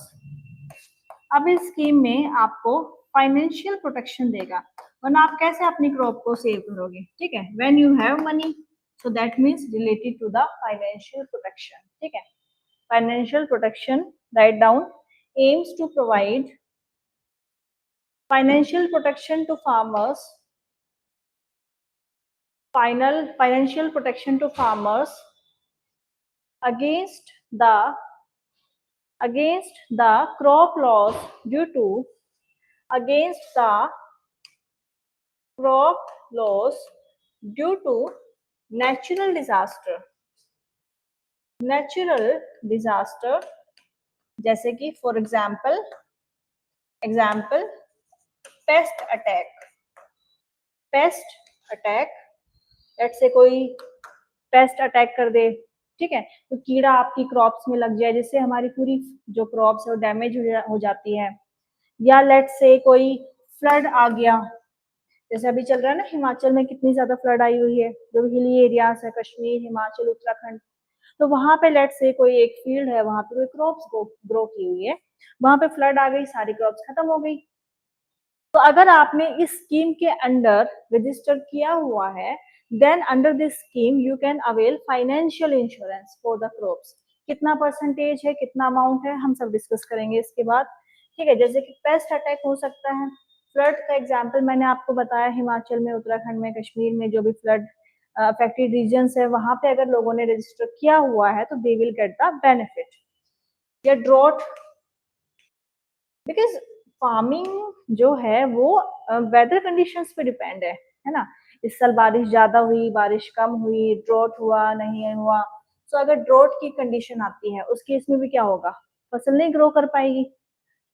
अब इस स्कीम में आपको फाइनेंशियल प्रोटेक्शन देगा, वरना आप कैसे अपनी क्रॉप को सेव करोगे, ठीक है। When you have money, so that means related to the financial protection, ठीक है। Financial protection, write down, aims to provide financial protection to farmers, financial protection to farmers against the crop loss due to natural disaster, जैसे कि for example paste attack, let's say कोई paste attack कर दे, ठीक है। तो कीड़ा आपकी crops में लग जाए जिससे हमारी पूरी जो क्रॉप्स है वो डैमेज हो जाती है। या लेट्स से कोई फ्लड आ गया, जैसे अभी चल रहा है ना हिमाचल में कितनी ज्यादा फ्लड आई हुई है, जो हिली एरियाज है कश्मीर, हिमाचल, उत्तराखंड, तो वहां पे लेट्स से कोई एक फील्ड है, वहां पे कोई क्रॉप्स ग्रो की हुई है, वहां पे फ्लड आ गई, सारी क्रॉप्स खत्म हो गई, तो अगर आपने इस स्कीम के अंडर रजिस्टर किया हुआ है, then under this scheme you can avail financial insurance for the crops. कितना परसेंटेज है, कितना अमाउंट है, हम सब डिस्कस करेंगे इसके बाद। ठीक है, जैसे कि पेस्ट अटैक हो सकता है, फ्लड का एग्जाम्पल मैंने आपको बताया, हिमाचल में, उत्तराखंड में, कश्मीर में जो भी फ्लड अफेक्टेड रीजन है, वहां पे अगर लोगों ने रजिस्टर किया हुआ है तो दे विल गेट द बेनिफिट। या ड्रॉट, बिकॉज फार्मिंग जो है वो वेदर कंडीशंस पे डिपेंड है ना। इस साल बारिश ज्यादा हुई, बारिश कम हुई, ड्रॉट हुआ, नहीं हुआ। तो अगर ड्रॉट की कंडीशन आती है उस केस में भी क्या होगा, फसल नहीं ग्रो कर पाएगी।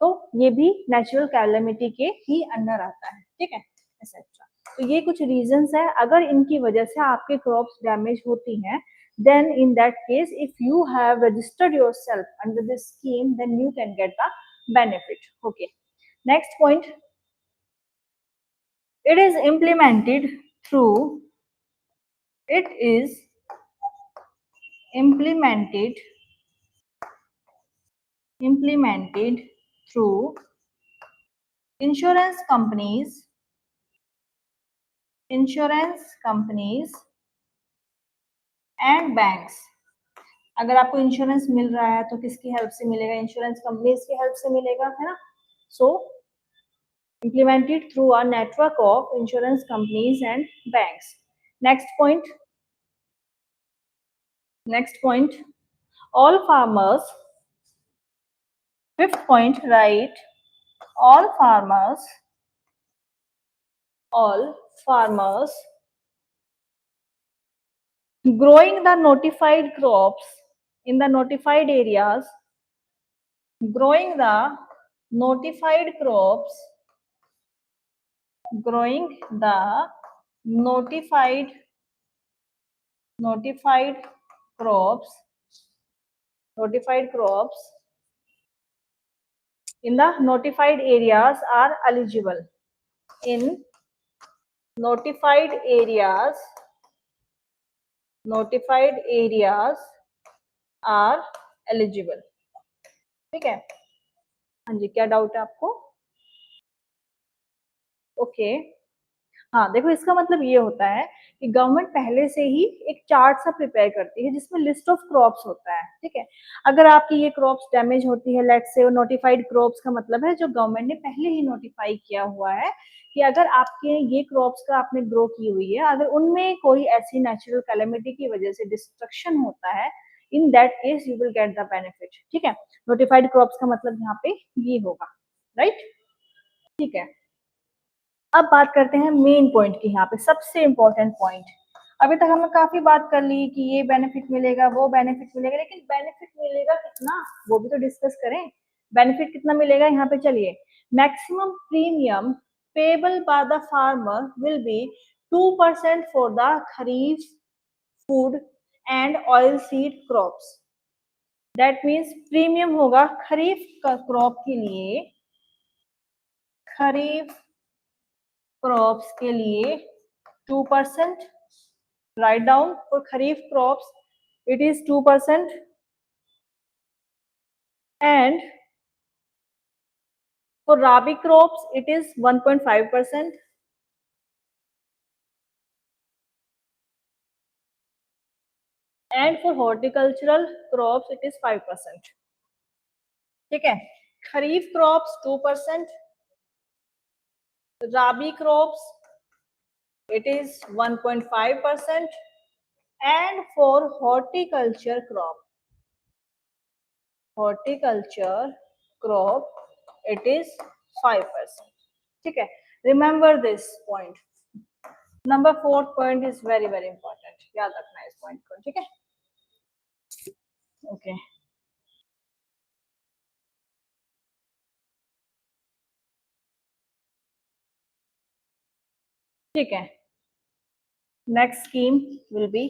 तो ये भी नेचुरल कैलेमिटी के ही अंडर आता है। ठीक है, एक्सेट्रा। तो ये कुछ रीजंस है, अगर इनकी वजह से आपके क्रॉप्स डैमेज होती हैं, then in that case if you have registered yourself under this scheme, then you can get the benefit. Okay, next point, it is implemented through, it is implemented through insurance companies, and banks. अगर आपको insurance मिल रहा है तो किसकी help से मिलेगा, insurance companies की help से मिलेगा, है ना। सो implemented through a network of insurance companies and banks. Next point, all farmers, fifth point, right, all farmers growing the notified crops in the notified areas, growing the notified crops, growing the notified crops, in the notified areas are eligible. In notified areas are eligible. ठीक है, हाँ जी, क्या doubt है आपको? Okay, हाँ देखो, इसका मतलब ये होता है कि गवर्नमेंट पहले से ही एक चार्ट सा प्रिपेयर करती है जिसमें लिस्ट ऑफ क्रॉप्स होता है। ठीक है, अगर आपकी ये क्रॉप्स डैमेज होती है, लेट्स से, नोटिफाइड क्रॉप्स का मतलब है जो गवर्नमेंट ने पहले ही नोटिफाई किया हुआ है कि अगर आपके ये क्रॉप्स का आपने ग्रो की हुई है, अगर उनमें कोई ऐसी नेचुरल कैलेमिटी की वजह से डिस्ट्रक्शन होता है, इन that case you will get the benefit. ठीक है, नोटिफाइड क्रॉप्स का मतलब यहाँ पे ये होगा, राइट। ठीक है, अब बात करते हैं मेन पॉइंट की, यहाँ पे सबसे इंपॉर्टेंट पॉइंट। अभी तक हमने काफी बात कर ली कि ये बेनिफिट मिलेगा, वो बेनिफिट मिलेगा, लेकिन बेनिफिट मिलेगा कितना वो भी तो डिस्कस करें। बेनिफिट कितना मिलेगा यहाँ पे, चलिए, maximum premium payable by the farmer will be 2% for the kharif food and oil seed crops. That means premium होगा खरीफ का क्रॉप के लिए, खरीफ क्रॉप्स के लिए 2%, write down, for kharif crops it is 2%, and for rabi crops it is 1.5%, and for horticultural crops it is 5%. ठीक है, खरीफ crops 2%, rabi crops it is 1.5%, and for horticulture crop it is 5%. ठीक है, remember this point. Number 4 point is very very important, याद रखना इस point को। ठीक है, ओके, ठीक है, next scheme will B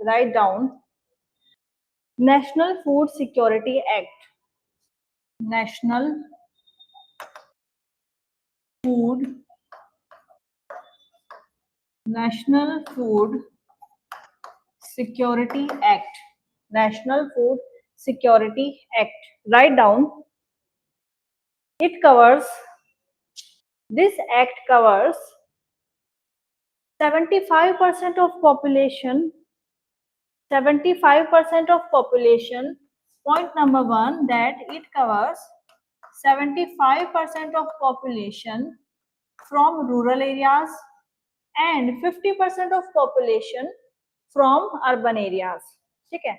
write down National Food Security Act. National food national food security act, national food security act. Right down. It covers, this act covers 75% of population, 75% of population. Point number one, that it covers 75% of population from rural areas and 50% of population from urban areas. ठीक है,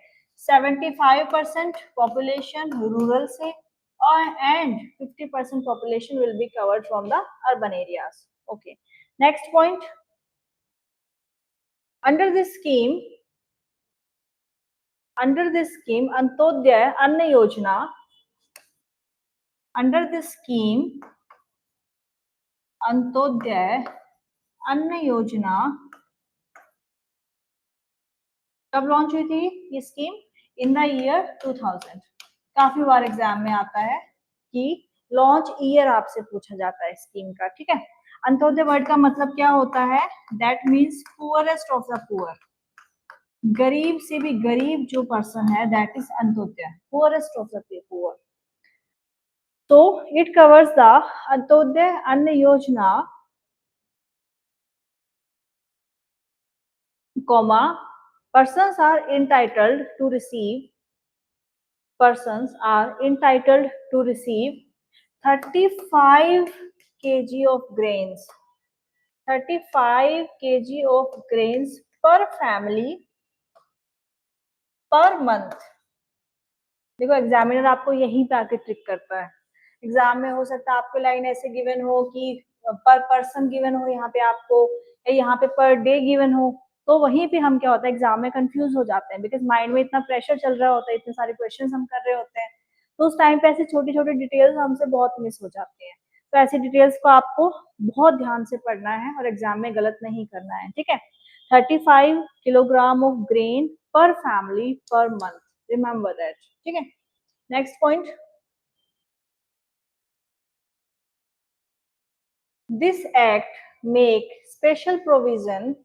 75% population rural से और and 50% population will be covered from the urban areas. Okay. Next point. Under this scheme, Antyodaya Anna Yojana. Under this scheme, Antyodaya Anna Yojana कब launch हुई थी ये scheme? In the year 2000. काफी बार exam में आता है कि लॉन्च ईयर आपसे पूछा जाता है स्कीम का. ठीक है, अंत्योदय वर्ड का मतलब क्या होता है? That means poorest of the poor, गरीब से भी गरीब जो पर्सन है, that is Antyodaya, poorest of the poor. तो इट कवर्स द अंत्योदय अन्न योजना, comma, persons are entitled to receive 35 kg of grains, 35 kg of grains per family per month. देखो एग्जामिनर आपको यहीं पे आके ट्रिक करता है. एग्जाम में हो सकता है आपको लाइन ऐसे गिवन हो कि पर पर्सन गिवन हो यहाँ पे आपको, या यहाँ पे पर डे गिवन हो, तो वहीं पे हम क्या होता है एग्जाम में कंफ्यूज हो जाते हैं, बिकॉज माइंड में इतना प्रेशर चल रहा होता है, इतने सारे क्वेश्चंस हम कर रहे होते हैं, तो उस टाइम पे ऐसे छोटी छोटी डिटेल्स हमसे बहुत मिस हो जाती हैं. तो ऐसी डिटेल्स को आपको बहुत ध्यान से पढ़ना है और एग्जाम में गलत नहीं करना है. ठीक है, 35 किलोग्राम ऑफ ग्रेन पर family per month, remember that. ठीक है, next point. This act make special provision.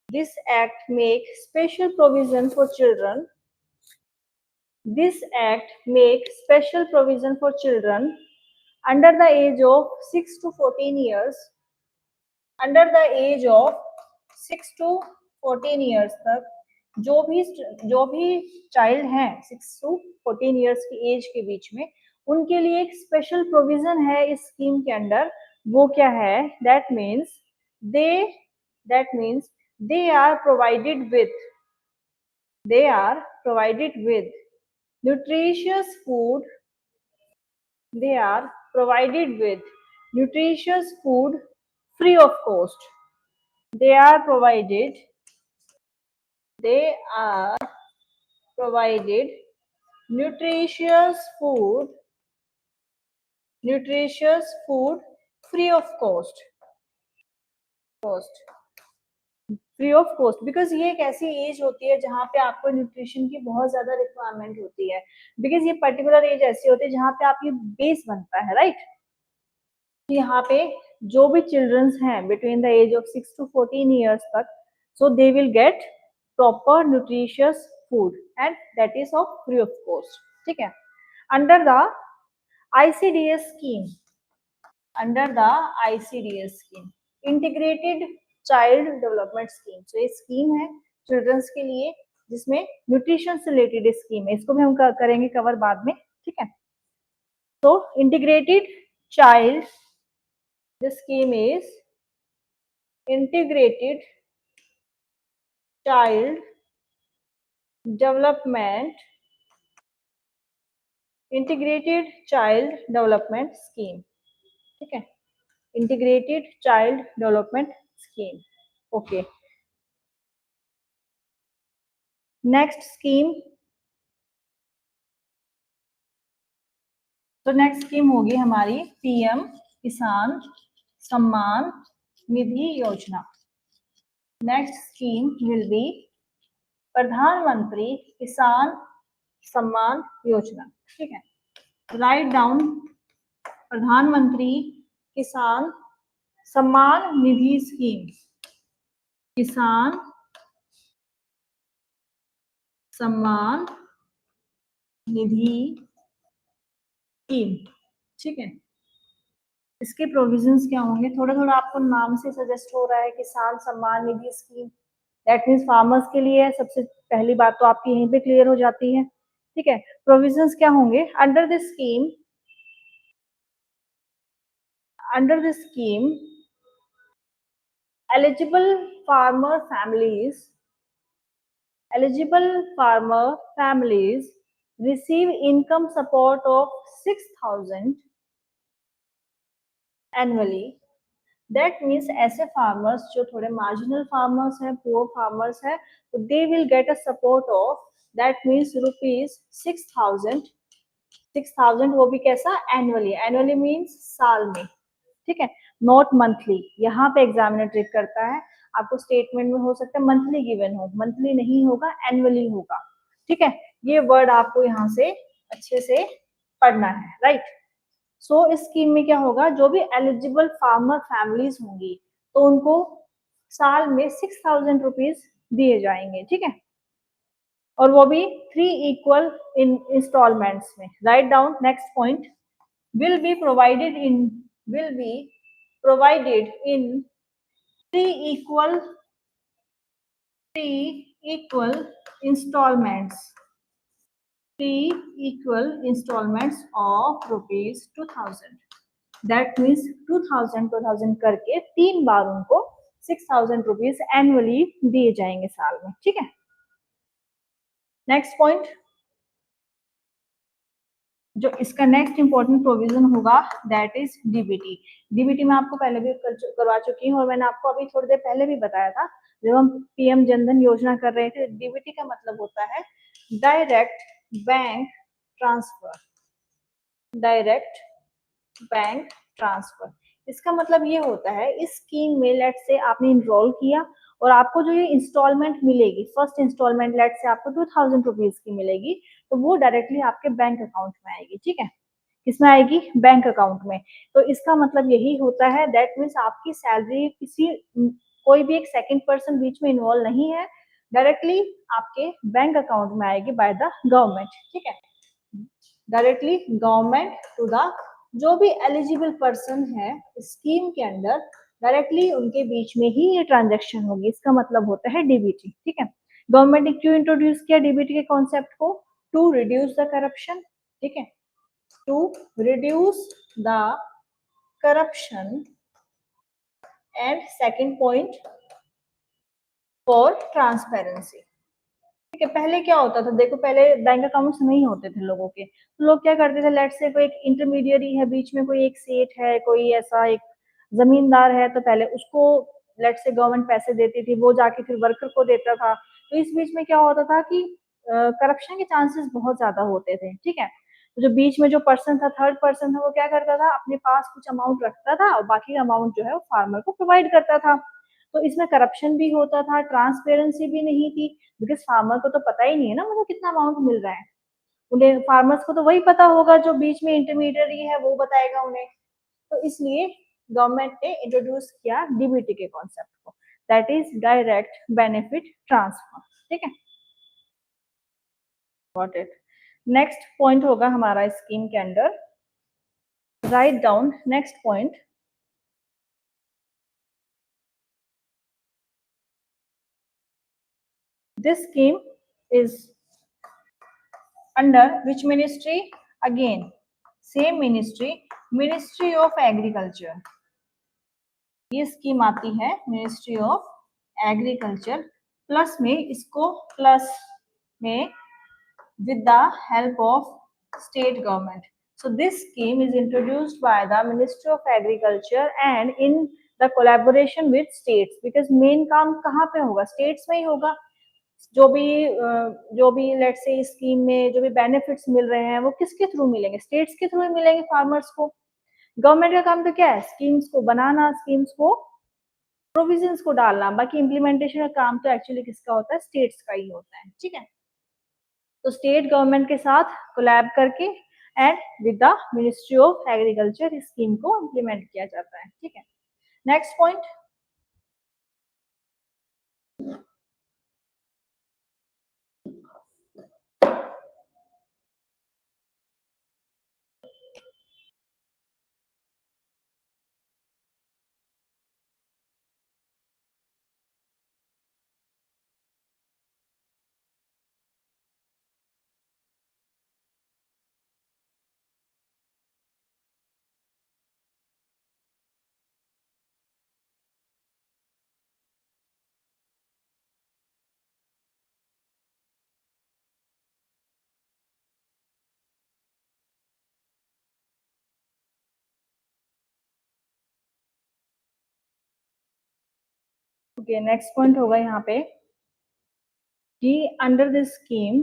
This act make special provision for children. This act make special provision for children under the age of 6 to 14 years. Under the age of 6 to 14 years तक जो भी child हैं 6 to 14 years की as के बीच में, उनके लिए एक स्पेशल प्रोविजन है इस स्कीम के अंडर. वो क्या है? That means they are provided with nutritious food. They are provided with nutritious food free of cost. They are provided nutritious food free of cost. Free of cost, because ये एक ऐसी as होती है जहाँ पे आपको न्यूट्रिशन की बहुत ज्यादा रिक्वायरमेंट होती है, बिकॉज ये पर्टिकुलर एज ऐसी होती है जहाँ पे आपकी बेस बनता है. राइट, यहाँ पे जो भी चिल्ड्रंस हैं between the age of 6 to 14 years तक, so they will get proper nutritious food and that is of free of cost. ठीक है, under the ICDS scheme, integrated child development scheme. तो ये स्कीम है चिल्ड्रंस के लिए जिसमें न्यूट्रिशन से रिलेटेड स्कीम है, इसको भी हम करेंगे कवर बाद में. ठीक है, तो integrated child, the scheme is integrated child development scheme. ठीक है, integrated child development scheme. Okay, next scheme. तो नेक्स्ट स्कीम होगी हमारी PM किसान सम्मान निधि योजना. नेक्स्ट स्कीम विल बी प्रधानमंत्री किसान सम्मान योजना. ठीक है, राइट डाउन प्रधानमंत्री किसान सम्मान निधि स्कीम, किसान सम्मान निधि स्कीम, ठीक है। इसके प्रोविजंस क्या होंगे, थोड़ा थोड़ा आपको नाम से सजेस्ट हो रहा है, किसान Samman Nidhi scheme, that means farmers के लिए है। सबसे पहली बात तो आपकी यहीं पे क्लियर हो जाती है, ठीक है। प्रोविजंस क्या होंगे, under this scheme, under this scheme eligible farmer families, eligible farmer families receive income support of 6,000 annually. That means ऐसे farmers जो थोड़े marginal farmers हैं, poor farmers हैं, तो they will get a support of, that means rupees 6,000, 6,000 वो भी कैसा, annually, annually means साल में, ठीक है, नॉट मंथली। यहाँ पे एग्जामिनर ट्रिक करता है, आपको स्टेटमेंट में हो सकता है मंथली गिवन हो, मंथली नहीं होगा, एनुअली होगा, ठीक है। ये वर्ड आपको यहाँ से अच्छे से पढ़ना है, राइट। सो इस स्कीम में क्या होगा, जो भी एलिजिबल फार्मर फैमिलीज होंगी तो उनको साल में 6,000 रुपीज दिए जाएंगे, ठीक है, और वो भी 3 इक्वल इन इंस्टॉलमेंट्स में। Right down next point, will be provided in, will be provided in three equal installments, 3 equal installments of rupees 2,000, that means 2,000 करके 3 बार उनको 6,000 रुपीज एनुअली दिए जाएंगे साल में, ठीक है। नेक्स्ट पॉइंट, जो इसका नेक्स्ट इंपॉर्टेंट प्रोविजन होगा दैट इज डीबीटी। डीबीटी मैं आपको पहले भी करवा चुकी हूँ और मैंने आपको अभी थोड़ी देर पहले भी बताया था जब हम पीएम जनधन योजना कर रहे थे। डीबीटी का मतलब होता है direct bank transfer, direct bank transfer. इसका मतलब ये होता है, इस स्कीम में लेट से आपने इनरोल किया और आपको जो ये इंस्टॉलमेंट मिलेगी, फर्स्ट इंस्टॉलमेंट लेट से आपको 2,000 रुपीज की मिलेगी, तो वो डायरेक्टली आपके बैंक अकाउंट में आएगी, ठीक है। किसमें आएगी, बैंक अकाउंट में। तो इसका मतलब यही होता है, दैट मीन्स आपकी सैलरी किसी, कोई भी एक सेकंड पर्सन बीच में इन्वॉल्व नहीं है, डायरेक्टली आपके बैंक अकाउंट में आएगी बाय द गवर्नमेंट, ठीक है। डायरेक्टली गवर्नमेंट टू द, जो भी एलिजिबल पर्सन है स्कीम के अंदर, डायरेक्टली उनके बीच में ही ये ट्रांजैक्शन होगी। इसका मतलब होता है डीबीटी, ठीक है। गवर्नमेंट ने क्यों इंट्रोड्यूस किया डीबीटी के कॉन्सेप्ट को, टू रिड्यूस द करप्शन, ठीक है, to reduce the corruption, and second point for transparency, ठीक है। पहले क्या होता था, देखो पहले बैंक अकाउंट्स नहीं होते थे लोगों के, तो लोग क्या करते थे, लेट से कोई एक इंटरमीडियरी है बीच में, कोई एक सेठ है, कोई ऐसा एक जमींदार है, तो पहले उसको लेट से गवर्नमेंट पैसे देती थी, वो जाके फिर वर्कर को देता था। तो इस बीच में क्या होता था कि करप्शन के चांसेस बहुत ज्यादा होते थे, ठीक है। तो जो बीच में जो पर्सन था, थर्ड पर्सन था, वो क्या करता था, अपने पास कुछ अमाउंट रखता था और बाकी अमाउंट जो है वो फार्मर को प्रोवाइड करता था। तो इसमें करप्शन भी होता था, ट्रांसपेरेंसी भी नहीं थी, बिकॉज फार्मर को तो पता ही नहीं है ना मुझे कितना अमाउंट मिल रहा है। उन्हें, फार्मर्स को तो वही पता होगा जो बीच में इंटरमीडियरी है, वो बताएगा उन्हें। तो इसलिए गवर्नमेंट ने इंट्रोड्यूस किया डीबीटी के कॉन्सेप्ट को, that is direct benefit transfer, ठीक है। Got it. नेक्स्ट पॉइंट होगा हमारा स्कीम के अंदर, right down next point, this scheme is under which ministry, again same ministry, ministry of agriculture। ये स्कीम आती है मिनिस्ट्री ऑफ एग्रीकल्चर, प्लस में इसको, प्लस में with the help of state government. So this scheme is introduced by the Ministry of Agriculture and in the collaboration with states, because main काम कहाँ पे होगा, states में ही होगा। जो भी लेट से स्कीम में जो भी बेनिफिट्स मिल रहे हैं वो किसके थ्रू मिलेंगे, स्टेट्स के थ्रू मिलेंगे फार्मर्स को। गवर्नमेंट का काम तो क्या है, स्कीम्स को बनाना, स्कीम्स को प्रोविजंस को डालना, बाकी इम्प्लीमेंटेशन का काम तो एक्चुअली किसका होता है, स्टेट्स का ही होता है, ठीक है। तो स्टेट गवर्नमेंट के साथ कोलैब करके and with the ministry of agriculture इस स्कीम को इम्प्लीमेंट किया जाता है। ठीक है, next point. Okay, next point होगा यहाँ पे कि अंडर दिस स्कीम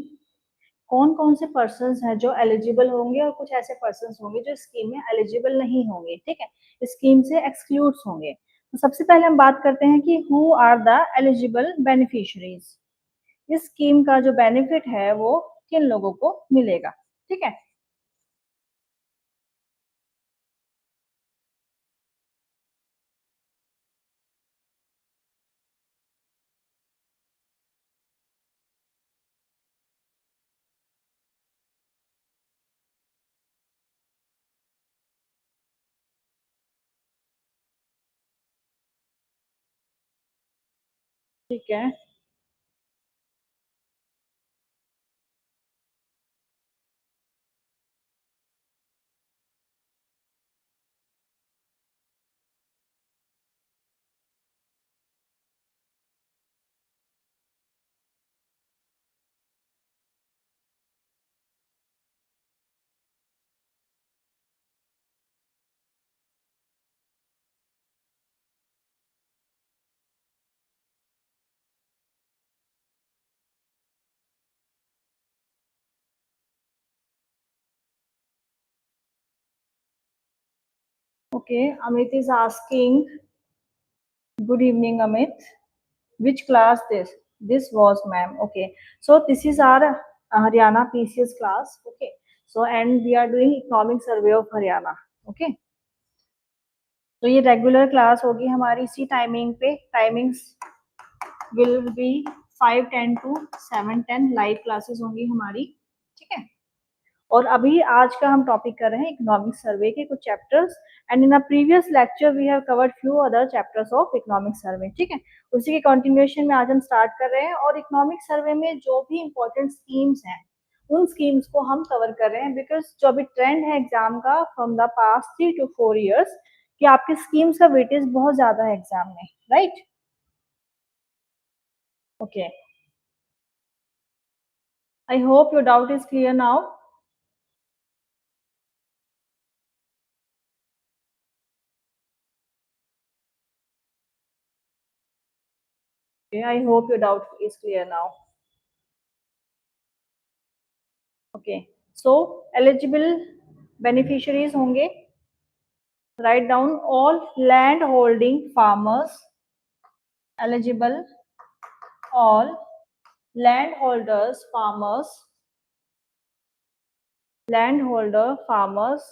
कौन कौन से पर्सन्स हैं जो एलिजिबल होंगे और कुछ ऐसे पर्सन्स होंगे जो स्कीम में एलिजिबल नहीं होंगे। ठीक है, स्कीम से एक्सक्लूड्स होंगे। तो सबसे पहले हम बात करते हैं कि who are the eligible beneficiaries. इस स्कीम का जो बेनिफिट है वो किन लोगों को मिलेगा। ठीक है, ठीक है, okay. Amit is asking, good evening Amit, which class this was ma'am? Okay, so this is our Haryana PCS class. Okay, so and we are doing economic survey of Haryana. Okay, तो ये रेगुलर क्लास होगी हमारी इसी timing पे। Timings will be 5:10 to 7:10 live classes होंगी हमारी। ठीक है, और अभी आज का हम टॉपिक कर रहे हैं इकोनॉमिक सर्वे के कुछ chapters, and in a previous lecture we have covered few other chapters of economic survey. ठीक है, उसी के कंटिन्यूएशन में आज हम स्टार्ट कर रहे हैं, और इकोनॉमिक सर्वे में जो भी इंपॉर्टेंट स्कीम्स हैं उन स्कीम्स को हम कवर कर रहे हैं, बिकॉज जो अभी ट्रेंड है एग्जाम का from the past 3 to 4 years कि आपकी स्कीम्स का वेटेज बहुत ज्यादा है एग्जाम में, right? Okay, I hope your doubt is clear now. Okay, I hope your doubt is clear now. Okay, so eligible beneficiaries होंगे, write down all land holding farmers, eligible all landholders farmers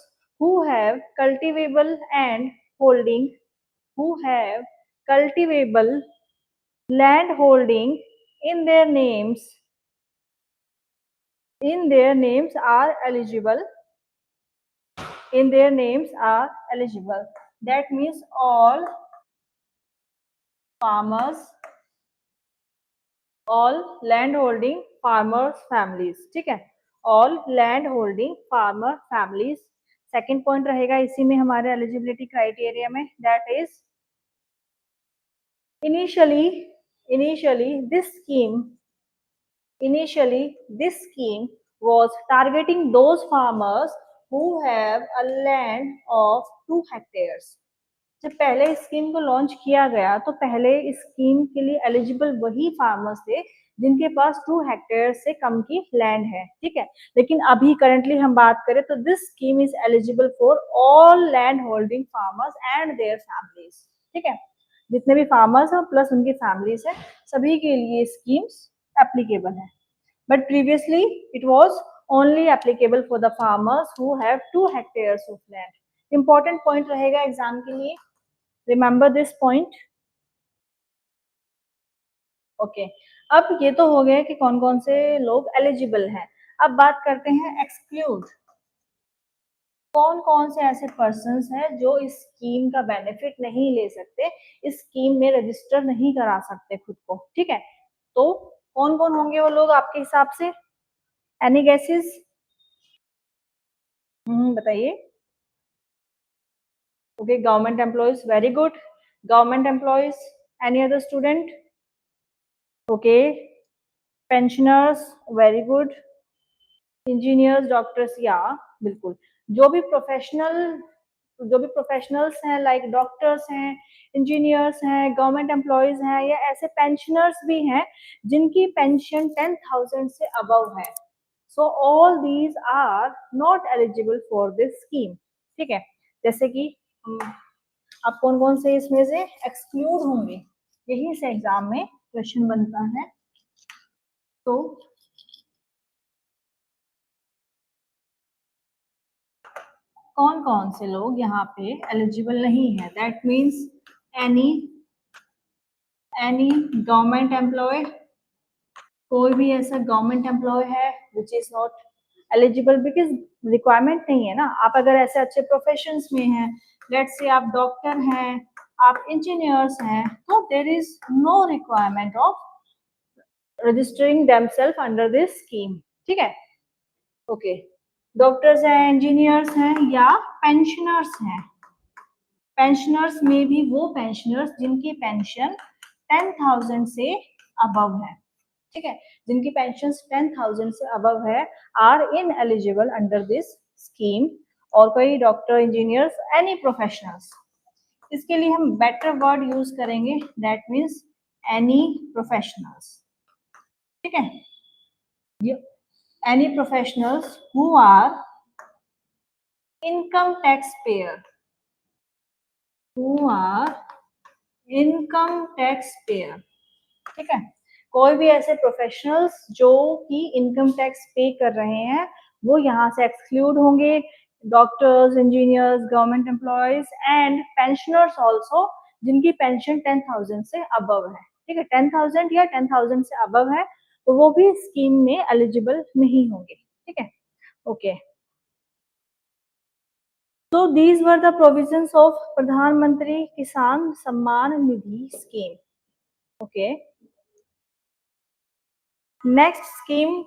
who have cultivable and holding who have cultivable land holding in their names are eligible. That means all land holding farmers families। ठीक है, all land holding farmer families। Second point रहेगा इसी में हमारे eligibility criteria में, that is initially this scheme was targeting those farmers who have a land of 2 hectares। जब पहले इस स्कीम को लॉन्च किया गया तो पहले इस स्कीम के लिए एलिजिबल वही फार्मर्स थे जिनके पास 2 हेक्टेयर से कम की लैंड है। ठीक है, लेकिन अभी करंटली हम बात करें तो this scheme is eligible for all land holding farmers and their families. ठीक है, जितने भी फार्मर्स हैं प्लस उनकी फैमिलीज हैं, सभी के लिए स्कीम्स एप्लीकेबल है। But previously it was only applicable for the farmers who have 2 hectares of land. Important point रहेगा एग्जाम के लिए, remember this point. ओके अब ये तो हो गया कि कौन कौन से लोग एलिजिबल हैं. अब बात करते हैं एक्सक्लूड. कौन कौन से ऐसे पर्सन्स हैं जो इस स्कीम का बेनिफिट नहीं ले सकते, इस स्कीम में रजिस्टर नहीं करा सकते खुद को. ठीक है, तो कौन कौन होंगे वो लोग आपके हिसाब से? Any guesses? बताइए. Okay, government employees, very good. Government employees, any other student? Okay, pensioners, very good. Engineers, doctors, या बिल्कुल. जो भी प्रोफेशनल्स हैं लाइक डॉक्टर्स हैं, इंजीनियर्स हैं, गवर्नमेंट एम्प्लॉयज हैं, या ऐसे पेंशनर्स भी हैं जिनकी पेंशन 10,000 से अबव है. So all these are not eligible for this scheme. ठीक है, जैसे कि आप कौन कौन से इसमें से एक्सक्लूड होंगे, यही से एग्जाम में क्वेश्चन बनता है. तो कौन कौन से लोग यहाँ पे एलिजिबल नहीं है? That means any government employ, कोई भी ऐसा गवर्नमेंट एम्प्लॉय है which is not eligible, because requirement नहीं है ना. आप अगर ऐसे अच्छे प्रोफेशंस में हैं, लेट्स से आप डॉक्टर हैं, आप इंजीनियर्स हैं, तो there is no requirement of registering themselves under this scheme. ठीक है, ओके. डॉक्टर्स हैं, इंजीनियर्स हैं, या पेंशनर्स हैं. पेंशनर्स में भी वो पेंशनर्स जिनकी पेंशन 10,000 से अबव है. ठीक है, जिनकी पेंशन 10,000 से अबव है are ineligible under this scheme. और कोई डॉक्टर, इंजीनियर्स, एनी प्रोफेशनल्स. इसके लिए हम बेटर वर्ड यूज करेंगे, दैट मीन्स एनी प्रोफेशनल्स. ठीक है, any professionals who are income tax payer, who are income tax payer. ठीक है, कोई भी ऐसे प्रोफेशनल्स जो कि इनकम टैक्स पे कर रहे हैं वो यहाँ से एक्सक्लूड होंगे. Doctors, engineers, government employees and pensioners also जिनकी पेंशन 10,000 से अबव है. ठीक है, 10,000 या 10,000 से अबव है तो वो भी स्कीम में एलिजिबल नहीं होंगे. ठीक है, okay. So these were the provisions of Pradhan Mantri Kisan Samman Nidhi scheme. Okay. Next scheme,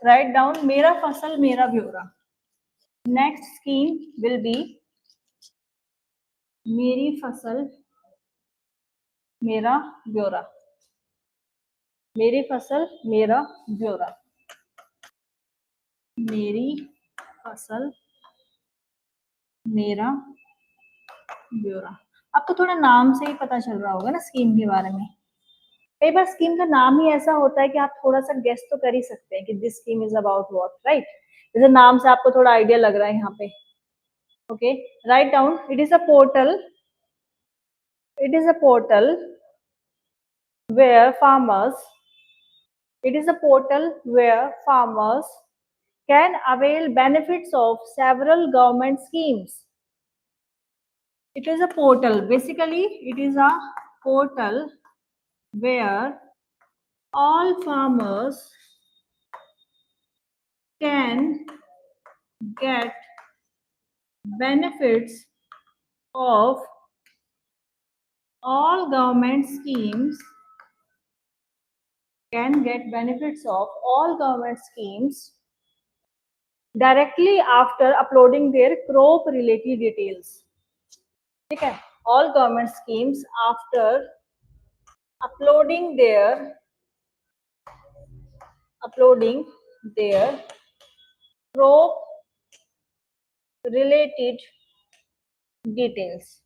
write down Mera Fasal Mera Byora. Next scheme will be Meri Fasal Mera Byora. Meri Fasal Mera Byora. Meri Fasal मेरा ब्योरा. आपको थोड़ा नाम से ही पता चल रहा होगा ना स्कीम के बारे में. कई बार स्कीम का नाम ही ऐसा होता है कि आप थोड़ा सा गेस तो कर ही सकते हैं कि this scheme is about what, right. जैसे नाम से आपको थोड़ा आइडिया लग रहा है यहाँ पे. Okay, write down. It is a portal where farmers can avail benefits of several government schemes. It is a portal. Basically, it is a portal where all farmers can get benefits of all government schemes directly after uploading their crop related details. ठीक है, all government schemes after uploading their crop related details.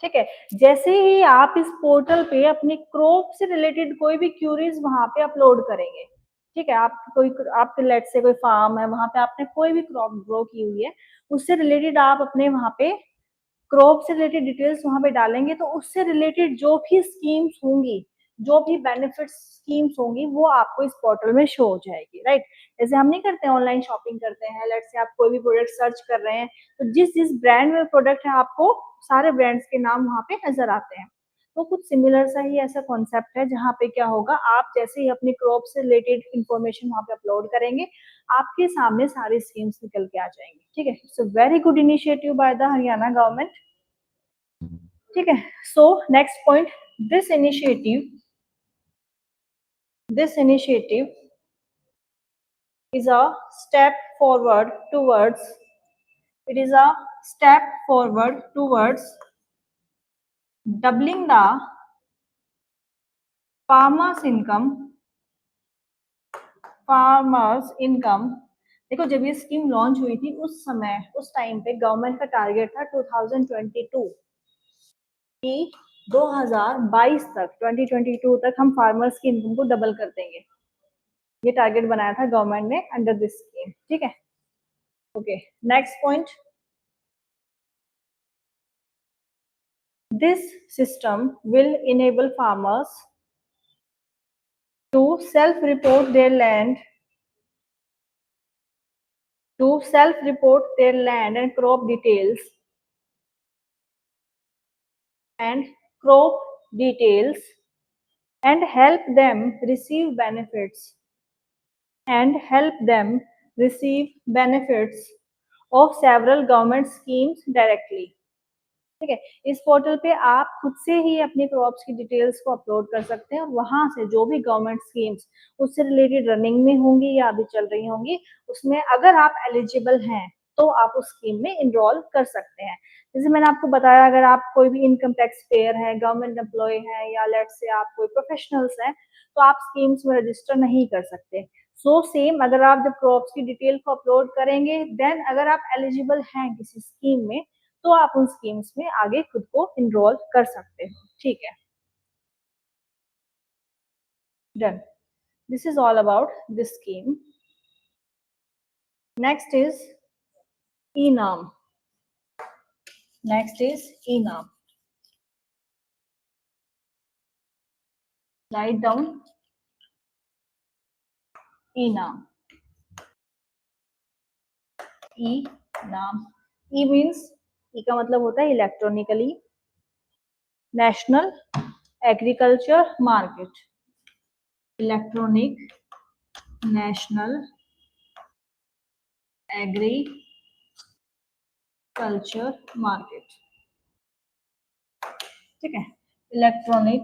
ठीक है, जैसे ही आप इस portal पे अपनी crop से रिलेटेड कोई भी क्यूरीज वहां पे अपलोड करेंगे. ठीक है, आपके लेट से कोई फार्म है, वहां पे आपने कोई भी क्रॉप ग्रो की हुई है, उससे रिलेटेड आप अपने वहां पे क्रॉप से रिलेटेड डिटेल्स वहां पे डालेंगे, तो उससे रिलेटेड जो भी स्कीम्स होंगी जो भी बेनिफिट स्कीम्स होंगी वो आपको इस पोर्टल में शो हो जाएगी, राइट। जैसे हम नहीं करते हैं, ऑनलाइन शॉपिंग करते हैं, लेट्स से आप कोई भी प्रोडक्ट सर्च कर रहे हैं, तो जिस जिस ब्रांड में प्रोडक्ट है आपको सारे ब्रांड्स के नाम वहाँ पे नजर आते हैं। तो कुछ सिमिलर सा ही ऐसा कॉन्सेप्ट है, जहाँ पे क्या होगा, आप जैसे ही अपनी क्रॉप से रिलेटेड इंफॉर्मेशन वहाँ पे अपलोड करेंगे, आपके सामने सारी स्कीम्स निकल के आ जाएंगी, ठीक है। It's a very good initiative by the Haryana government, ठीक है। So next point, this initiative is a step forward towards it is a step forward towards doubling the farmers income। देखो, जब ये स्कीम लॉन्च हुई थी उस समय, उस टाइम पे गवर्नमेंट का टारगेट था 2022 कि 2022 तक हम फार्मर्स की इनकम को डबल कर देंगे। ये टारगेट बनाया था गवर्नमेंट ने अंडर दिस स्कीम, ठीक है। Okay, next point, this system will enable farmers to self-report their land and crop details and crop details and help them receive benefits of several government schemes directly। ठीक है, इस portal पे आप खुद से ही अपनी क्रॉप्स की डिटेल्स को अपलोड कर सकते हैं और वहां से जो भी गवर्नमेंट स्कीम्स उससे रिलेटेड रनिंग में होंगी या अभी चल रही होंगी, उसमें अगर आप एलिजिबल हैं तो आप उस स्कीम में इनरोल कर सकते हैं। जैसे मैंने आपको बताया, अगर आप कोई भी इनकम टैक्स पेयर है, गवर्नमेंट एम्प्लॉय है, या लेट से आप कोई प्रोफेशनल्स हैं, तो आप स्कीम्स में रजिस्टर नहीं कर सकते। सो सेम, अगर आप जब क्रॉप्स की डिटेल को अपलोड करेंगे, देन अगर आप एलिजिबल हैं किसी स्कीम में, तो आप उन स्कीम्स में आगे खुद को इनरोल कर सकते हो, ठीक है। Done, this is all about this scheme. Next is इनाम। राइट डाउन इनाम। ई नाम, ई मीन्स, ई का मतलब होता है electronically national agriculture market, electronic national agriculture market, ठीक है। इलेक्ट्रॉनिक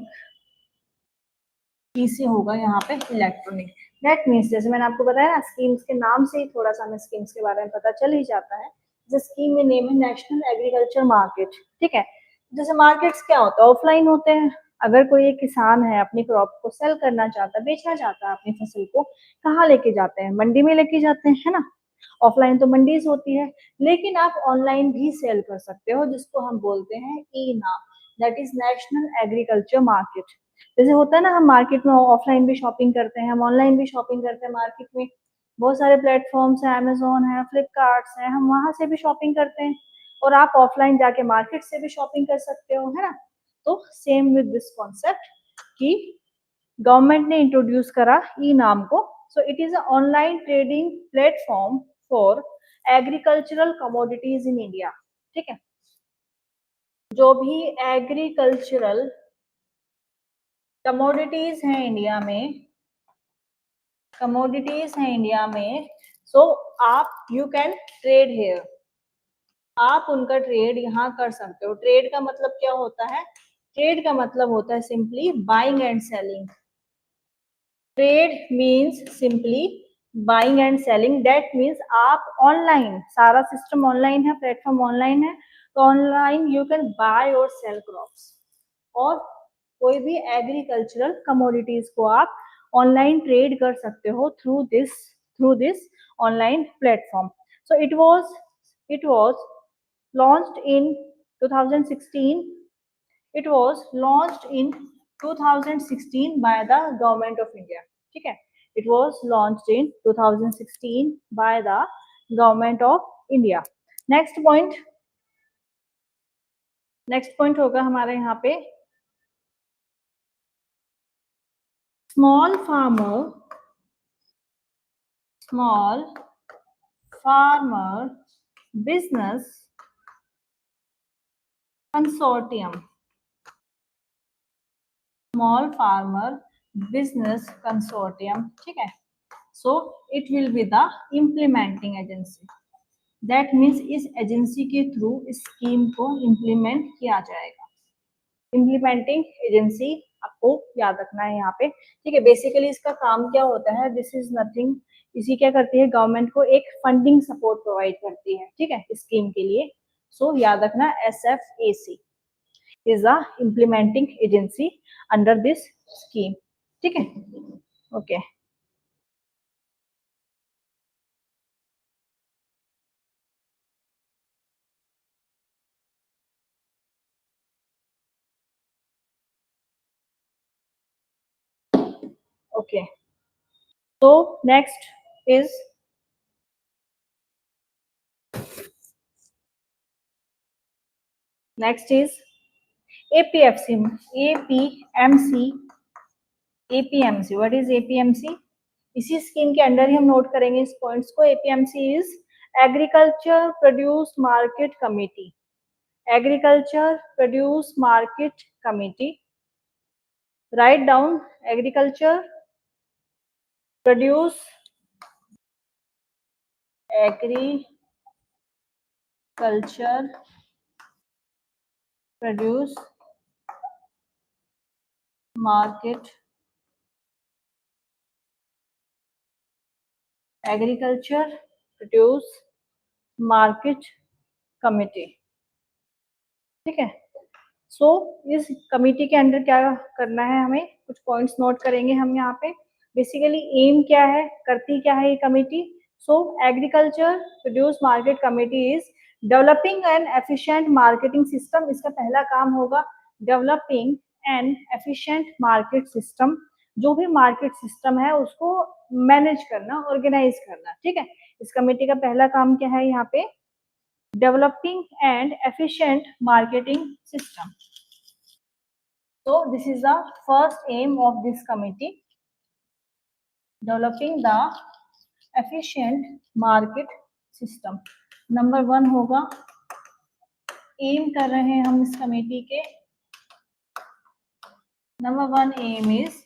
ई से होगा यहाँ पे इलेक्ट्रॉनिक। दैट मीन्स, जैसे मैंने आपको बताया ना, स्कीम्स के नाम से ही थोड़ा सा हमें स्कीम्स के बारे में पता चल ही जाता है। जैसे स्कीम में नेम है नेशनल एग्रीकल्चर मार्केट, ठीक है। जैसे मार्केट्स क्या होता है, ऑफलाइन होते हैं। अगर कोई एक किसान है, अपनी क्रॉप को सेल करना चाहता है, बेचना चाहता है अपनी फसल को, कहाँ लेके जाते हैं? मंडी में लेके जाते हैं, है ना। ऑफलाइन तो मंडीज होती है, लेकिन आप ऑनलाइन भी सेल कर सकते हो, जिसको हम बोलते हैं ई नाम, that is national agriculture market. जैसे होता है ना, हम मार्केट में ऑफलाइन भी शॉपिंग करते हैं, हम ऑनलाइन भी शॉपिंग करते हैं। मार्केट में बहुत सारे प्लेटफॉर्म्स हैं, अमेजोन है, फ्लिपकार्ट है, हम वहां से भी शॉपिंग करते हैं, और आप ऑफलाइन जाके मार्केट से भी शॉपिंग कर सकते हो, है ना। तो सेम विद दिस कॉन्सेप्ट कि गवर्नमेंट ने इंट्रोड्यूस करा ई नाम को। सो it is a online trading platform for agricultural commodities in India, ठीक है। जो भी एग्रीकल्चरल कमोडिटीज हैं इंडिया में, सो आप यू कैन ट्रेड हेयर, आप उनका ट्रेड यहाँ कर सकते हो। ट्रेड का मतलब क्या होता है? ट्रेड का मतलब होता है simply buying and selling. Trade means simply buying and selling. That means आप ऑनलाइन, सारा सिस्टम ऑनलाइन है, प्लेटफॉर्म ऑनलाइन है, तो ऑनलाइन यू कैन बाय और सेल क्रॉप्स, और कोई भी एग्रीकल्चरल कमोडिटीज को आप ऑनलाइन ट्रेड कर सकते हो through this online platform. So it was launched in 2016 it was launched in 2016 by the government of India, ठीक है। it was launched in 2016 by the government of India। Next point होगा हमारे यहाँ पे small farmer business consortium, small farmer business consortium, ठीक है। So it will be the implementing agency, that means इस agency के थ्रू इस स्कीम को इम्प्लीमेंट किया जाएगा। इम्प्लीमेंटिंग एजेंसी आपको याद रखना है यहाँ पे, ठीक है। बेसिकली इसका काम क्या होता है, दिस इज नथिंग, इसी क्या करती है, गवर्नमेंट को एक फंडिंग सपोर्ट प्रोवाइड करती है, ठीक है, स्कीम के लिए। सो याद रखना, SFAC is a implementing agency under this scheme, ठीक है। Okay okay, so next is APFC, APMC, APMC, what is APMC? इसी स्कीम के अंडर ही हम नोट करेंगे इस पॉइंट्स को। APMC is agriculture produce market committee, agriculture produce market committee, write down, agriculture produce agriculture produce market, agriculture produce market committee, ठीक है। सो इस committee के अंडर क्या करना है, हमें कुछ पॉइंट्स नोट करेंगे हम यहाँ पे। बेसिकली एम क्या है, करती क्या है ये committee? So agriculture produce market committee is developing N efficient marketing system. इसका पहला काम होगा developing N efficient market system, जो भी मार्केट सिस्टम है उसको मैनेज करना, ऑर्गेनाइज करना, ठीक है। इस कमेटी का पहला काम क्या है यहाँ पे, developing and efficient marketing system. So this is the first aim of this committee, developing the efficient market system. Number 1 होगा, एम कर रहे हैं हम इस कमेटी के, number 1 aim is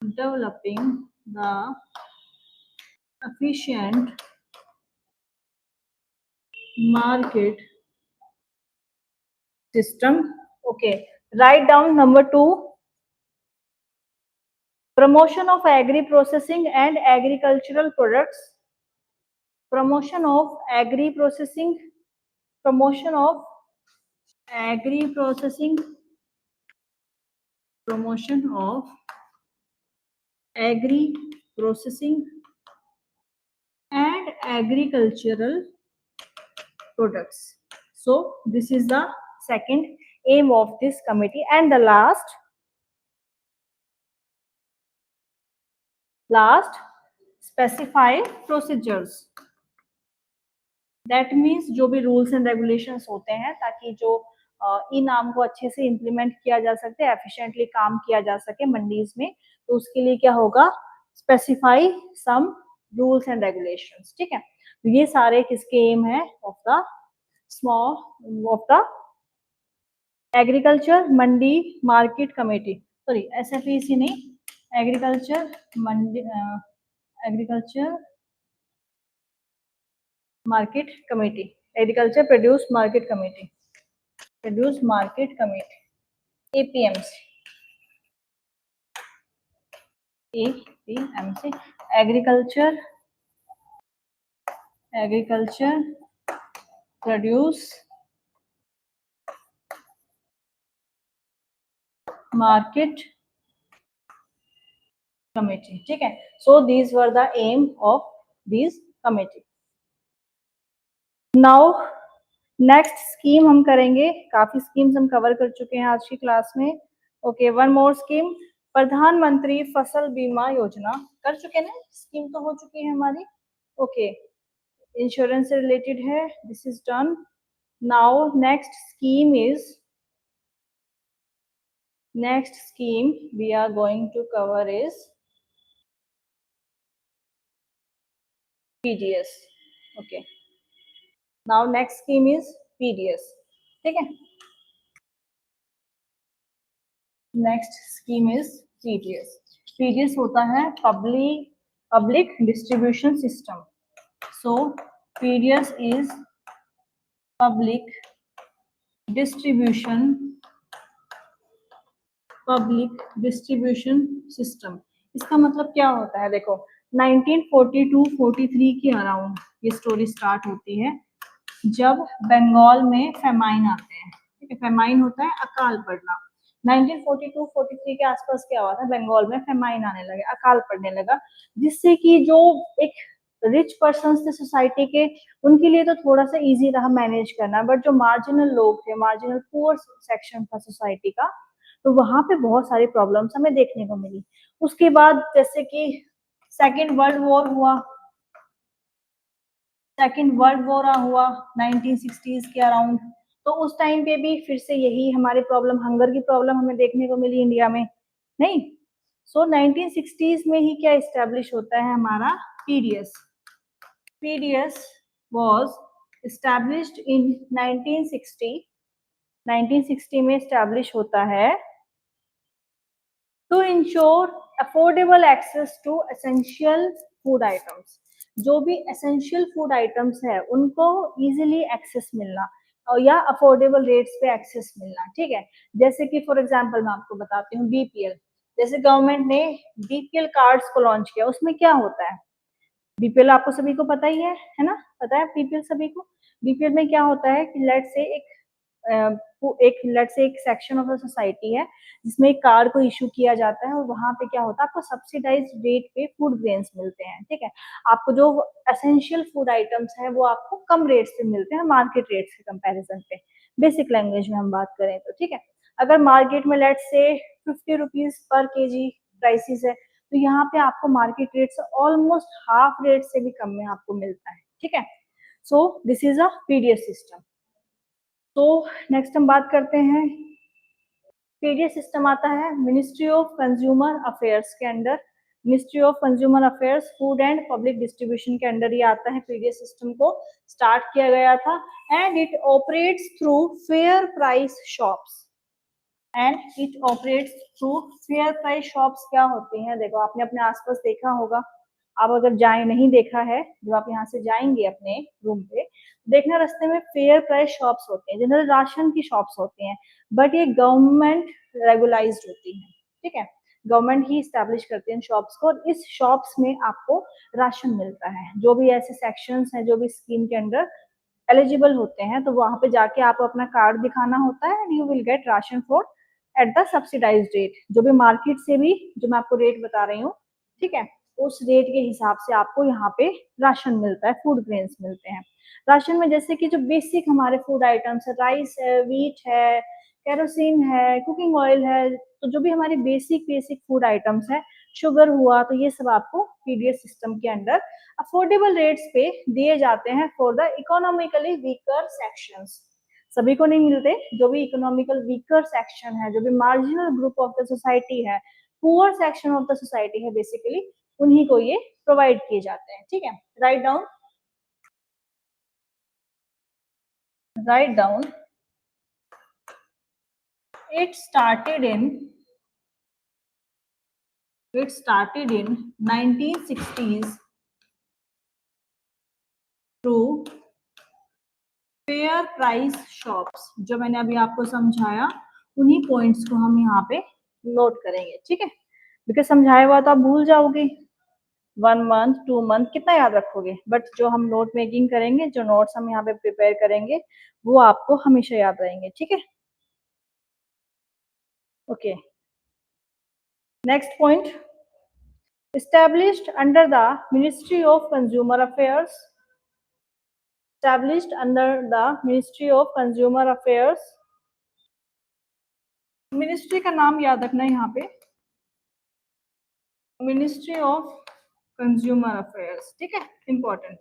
developing the efficient market system. Okay, write down number 2, promotion of agri processing and agricultural products, promotion of agri processing, promotion of agri processing, promotion of agri processing and agricultural products. So this is the second aim of this committee. And the last specify procedures, that means जो भी rules and regulations होते हैं, ताकि जो ई नाम को अच्छे से इम्प्लीमेंट किया जा सके, एफिशिएंटली काम किया जा सके मंडीज में, तो उसके लिए क्या होगा, specify some rules and regulations, ठीक है। तो ये सारे किसके एम है, of the small of the agriculture mandi market committee, sorry SFEC नहीं, agriculture mandi agriculture market committee, agriculture produce market committee, produce market committee, APMC, APMC, agriculture produce market committee, ठीक है। So these were the aim of this committee. Now next scheme हम करेंगे, काफी schemes हम cover कर चुके हैं आज की क्लास में। ओके, वन मोर स्कीम, प्रधानमंत्री फसल बीमा योजना, कर चुके ना, स्कीम तो हो चुकी है हमारी। ओके, इंश्योरेंस से रिलेटेड है, this is done. Now next scheme is Next scheme we are going to cover is PDS. Okay. Now next scheme is PDS. ठीक है. Next scheme is PDS. PDS होता है public distribution system. So PDS is public distribution system. इसका मतलब क्या होता है? देखो 1942-43 के अराउंड ये स्टोरी स्टार्ट होती है, जब बंगाल में फेमाइन आते हैं. ठीक है, फेमाइन होता है अकाल पड़ना. 1942-43 के आसपास क्या हुआ था? बंगाल में फेमाइन आने लगे, अकाल पड़ने लगा, जिससे कि जो एक रिच पर्सन्स थे सोसाइटी के, उनके लिए तो थोड़ा सा इजी रहा मैनेज करना, बट जो मार्जिनल लोग थे, मार्जिनल पुअर सेक्शन था सोसाइटी का, तो वहां पे बहुत सारी प्रॉब्लम्स हमें देखने को मिली. उसके बाद जैसे कि सेकेंड वर्ल्ड वॉर हुआ, 1960s के अराउंड, तो उस टाइम पे भी फिर से यही हमारी प्रॉब्लम, हंगर की प्रॉब्लम हमें देखने को मिली इंडिया में. नहीं, सो 1960s में ही क्या इस्टेब्लिश होता है हमारा PDS. PDS was established in 1960. 1960 में इस्टेब्लिश होता है to ensure affordable access to essential food items. जो भी एसेंशियल फूड आइटम्स है उनको इजीली एक्सेस मिलना, और या अफोर्डेबल रेट्स पे एक्सेस मिलना. ठीक है, जैसे कि फॉर एग्जांपल मैं आपको बताती हूँ बीपीएल. जैसे गवर्नमेंट ने बीपीएल कार्ड्स को लॉन्च किया, उसमें क्या होता है? बीपीएल आपको सभी को पता ही है ना? पता है बीपीएल सभी को. बीपीएल में क्या होता है कि लेट से एक सेक्शन ऑफ द सोसाइटी है जिसमें एक कार्ड को इशू किया जाता है, और वहां पे क्या होता है, आपको सब्सिडाइज्ड रेट पे फूड ग्रेन्स मिलते हैं. ठीक है, आपको जो एसेंशियल फूड आइटम्स है वो आपको कम रेट्स पे मिलते हैं मार्केट रेट्स के कंपैरिजन पे. बेसिक लैंग्वेज में हम बात करें तो. ठीक है, अगर मार्केट में लेट से 50 रुपीज पर केजी प्राइसेस है, तो यहाँ पे आपको मार्केट रेट से ऑलमोस्ट हाफ रेट से भी कम में आपको मिलता है. ठीक है, so this is a PDS system. तो नेक्स्ट हम बात करते हैं, पीडीएस सिस्टम आता है मिनिस्ट्री ऑफ कंज्यूमर अफेयर्स के under. Ministry of consumer affairs, food and public distribution के अंडर ये आता है. पीडीएस सिस्टम को स्टार्ट किया गया था, and it operates through fair price shops. क्या होती हैं? देखो आपने अपने आसपास देखा होगा, आप अगर जाए नहीं देखा है, जब आप यहाँ से जाएंगे अपने रूम पे, देखना रास्ते में फेयर प्राइस शॉप्स होते हैं, जनरल राशन की शॉप्स होती हैं, बट ये गवर्नमेंट रेगुलाइज्ड होती है. ठीक है, गवर्नमेंट ही स्टैब्लिश करती है शॉप्स को, और इस शॉप्स में आपको राशन मिलता है. जो भी ऐसे सेक्शंस हैं जो भी स्कीम के अंडर एलिजिबल होते हैं, तो वहां पे जाके आपको अपना कार्ड दिखाना होता है, and you will gate ration for at the subsidised rate. जो भी मार्केट से भी, जो मैं आपको रेट बता रही हूँ, ठीक है, उस रेट के हिसाब से आपको यहाँ पे राशन मिलता है, फूड ग्रेन्स मिलते हैं. राशन में जैसे कि जो बेसिक हमारे फूड आइटम्स है, राइस है, व्हीट है, केरोसिन है, कुकिंग ऑयल है, तो जो भी हमारे बेसिक फूड आइटम्स है, शुगर हुआ, तो ये सब आपको पीडीएस सिस्टम के अंडर अफोर्डेबल रेट्स पे दिए जाते हैं for the economically weaker sections. सभी को नहीं मिलते. जो भी इकोनॉमिकल वीकर सेक्शन है, जो भी marginal group of the society है, poor section of the society है, बेसिकली उन्हीं को ये प्रोवाइड किए जाते हैं. ठीक है, right down. It started in 1960s through fair price shops. जो मैंने अभी आपको समझाया, उन्हीं पॉइंट्स को हम यहाँ पे नोट करेंगे. ठीक है, बिकॉज समझाया हुआ तो आप भूल जाओगे, 1 मंथ 2 मंथ कितना याद रखोगे, बट जो हम नोट मेकिंग करेंगे, जो नोट्स हम यहाँ पे प्रिपेयर करेंगे, वो आपको हमेशा याद रहेंगे. ठीक है, okay. Next point, established under the Ministry of Consumer Affairs. Established under the Ministry of Consumer Affairs. Ministry का नाम याद रखना है यहाँ पे, मिनिस्ट्री ऑफ कंज्यूमर अफेयर्स. ठीक है, important.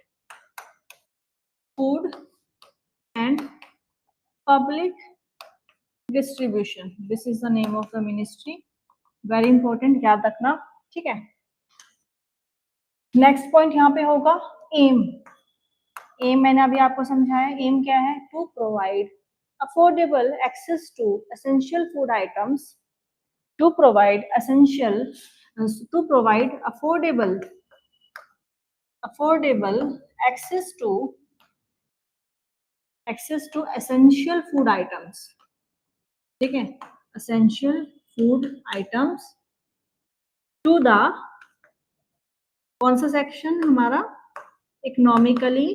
Food and public distribution, this is the name of the ministry, very important, याद रखना, ठीक है। नेक्स्ट पॉइंट यहाँ पे होगा एम। एम मैंने अभी आपको समझाया, एम क्या है, to provide affordable access to essential food items, to provide essential, to provide affordable access to essential food items, ठीक है, essential food items to the, कौन सा सेक्शन हमारा, इकोनॉमिकली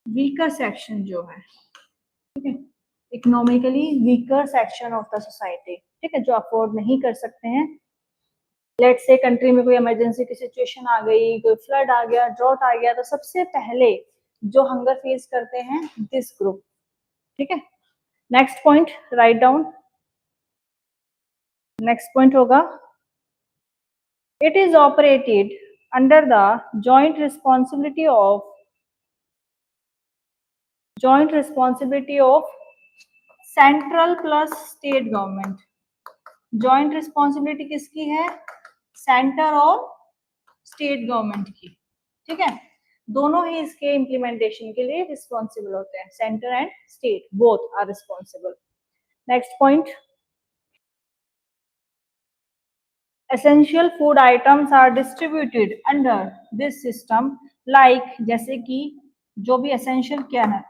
वीकर सेक्शन जो है, ठीक है, economically weaker section of the society, ठीक है, जो अफोर्ड नहीं कर सकते हैं। लेट्स से कंट्री में कोई इमरजेंसी की सिचुएशन आ गई, कोई फ्लड आ गया, ड्रॉट आ गया, तो सबसे पहले जो हंगर फेस करते हैं दिस ग्रुप, ठीक है। Next point right down, next point होगा it is operated under the joint responsibility of central plus state government. Joint responsibility किसकी है, सेंटर और स्टेट गवर्नमेंट की, ठीक है, दोनों ही इसके इम्प्लीमेंटेशन के लिए रिस्पॉन्सिबल होते हैं, centre and state both are responsible. Next point, essential food items are distributed under this system like, जैसे कि जो भी essential क्या है,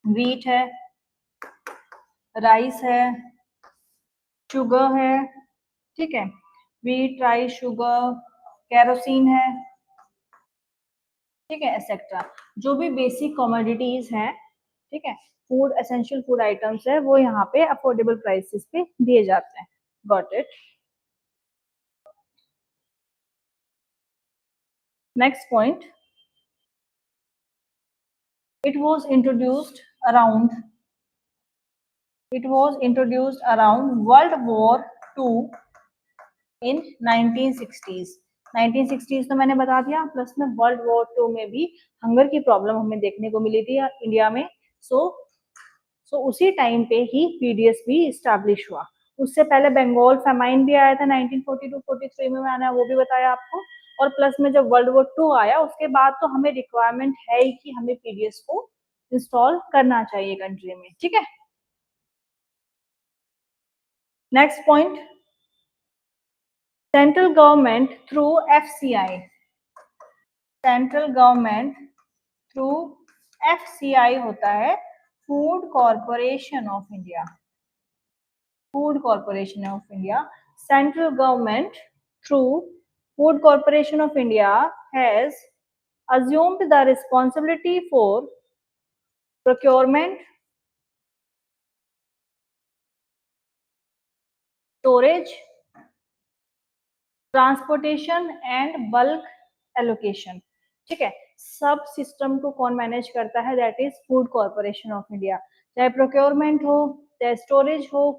wheat है, राइस है, शुगर है, ठीक है, wheat, राइस, शुगर, केरोसिन है, ठीक है, एक्सेट्रा, जो भी बेसिक कमोडिटीज है, ठीक है, फूड एसेंशियल फूड आइटम्स है, वो यहाँ पे अफोर्डेबल प्राइसेस पे दिए जाते हैं। Got it. Next point, it was introduced around World War II in 1960s। 1960s तो मैंने बता दिया, प्लस में वर्ल्ड वॉर 2 में भी हंगर की प्रॉब्लम हमें देखने को मिली थी इंडिया में। सो उसी टाइम पे ही पीडीएस भी इस्टेब्लिश हुआ। उससे पहले बंगाल फेमाइन भी आया था 1942-43 में, मैंने वो भी बताया आपको। और प्लस में जब वर्ल्ड वॉर 2 आया उसके बाद तो हमें रिक्वायरमेंट है ही कि हमें पीडीएस को इंस्टॉल करना चाहिए कंट्री में, ठीक है। Next point, central government through FCI, central government through FCI होता है food corporation of India, food corporation of India. Central government through food corporation of India has assumed the responsibility for procurement, storage, transportation and bulk allocation, ठीक है। सब system को कौन manage करता है, that is food corporation of India. चाहे procurement हो, चाहे स्टोरेज हो,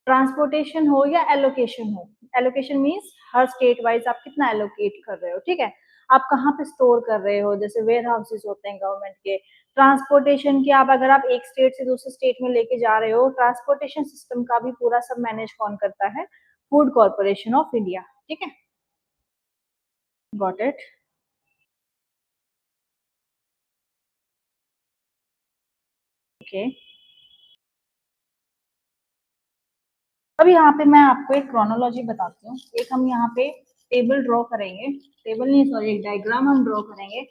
ट्रांसपोर्टेशन हो या एलोकेशन हो। एलोकेशन मीन्स हर स्टेट वाइज आप कितना एलोकेट कर रहे हो, ठीक है, आप कहाँ पे स्टोर कर रहे हो, जैसे वेयर हाउसेस होते हैं गवर्नमेंट के। ट्रांसपोर्टेशन की अगर आप एक स्टेट से दूसरे स्टेट में लेके जा रहे हो, ट्रांसपोर्टेशन सिस्टम का भी पूरा सब मैनेज कौन करता है, फूड कॉर्पोरेशन ऑफ इंडिया, ठीक है। Got it. ओके, अब यहाँ पे मैं आपको एक क्रोनोलॉजी बताती हूँ। एक हम यहाँ पे टेबल ड्रॉ करेंगे, टेबल नहीं सॉरी, एक डायग्राम हम ड्रॉ करेंगे।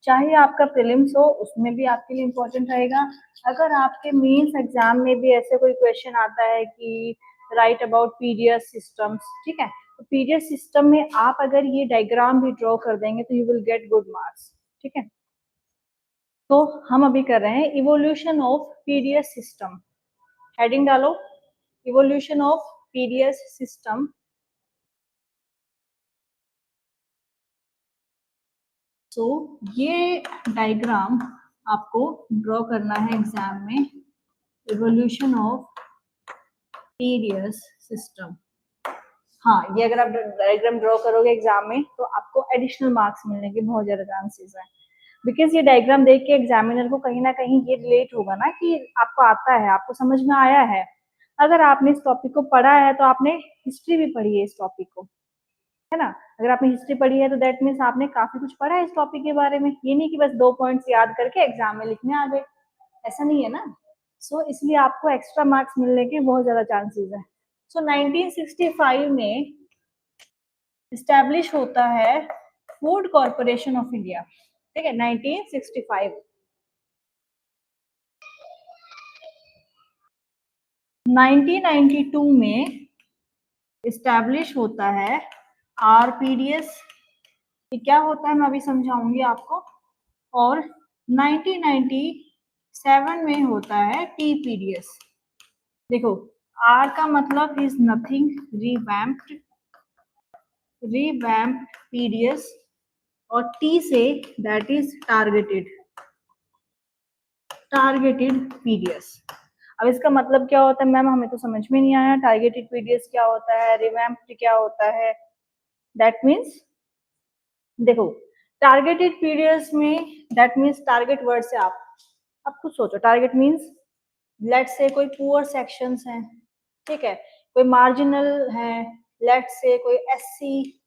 चाहे आपका प्रीलिम्स हो उसमें भी आपके लिए इम्पोर्टेंट रहेगा। अगर आपके मेंस एग्जाम में भी ऐसे कोई क्वेश्चन आता है कि राइट अबाउट पीडीएस सिस्टम्स, ठीक है, तो पीडीएस सिस्टम में आप अगर ये डायग्राम भी ड्रॉ कर देंगे तो you will get good marks, ठीक है। तो हम अभी कर रहे हैं evolution of PDS system. Heading डालो, इवोल्यूशन ऑफ पीडीएस सिस्टम। तो ये डायग्राम आपको ड्रॉ करना है एग्जाम में, इवोल्यूशन ऑफ पीडीएस सिस्टम। हाँ, ये अगर आप डायग्राम ड्रॉ करोगे एग्जाम में तो आपको एडिशनल मार्क्स मिलने के बहुत ज्यादा चांसेस है। बिकॉज ये डायग्राम देख के एग्जामिनर को कहीं ना कहीं ये रिलेट होगा ना कि आपको आता है, आपको समझ में आया है। अगर आपने इस टॉपिक को पढ़ा है तो आपने हिस्ट्री भी पढ़ी है इस टॉपिक को, है ना। अगर आपने हिस्ट्री पढ़ी है तो दैट मीन्स आपने काफी कुछ पढ़ा है इस टॉपिक के बारे में। ये नहीं कि बस 2 पॉइंट्स याद करके एग्जाम में लिखने आ गए, ऐसा नहीं है ना। सो इसलिए आपको एक्स्ट्रा मार्क्स मिलने के बहुत ज्यादा चांसेस है। सो 1965 में इस्टेब्लिश होता है फूड कॉर्पोरेशन ऑफ इंडिया, ठीक है, 1965। 1992 में इस्टेब्लिश होता है आरपीडीएस। ये क्या होता है मैं अभी समझाऊंगी आपको। और 1997 में होता है टीपीडीएस। देखो, आर का मतलब इज नथिंग, रिवैम्प्ड, पीडीएस, और T say that is targeted PDS. अब इसका मतलब क्या होता है मैम, हमें तो समझ में नहीं आया। टारगेटेड पीडीएस क्या होता है, रिवैम्प्ड क्या होता है? दैट मीन्स देखो, टारगेटेड पीडीएस में दैट मीन्स टारगेट वर्ड से आप खुद सोचो। टारगेट मीन्स लेट्स से कोई पुअर सेक्शंस हैं, ठीक है, कोई मार्जिनल है, लेट्स से कोई एससी,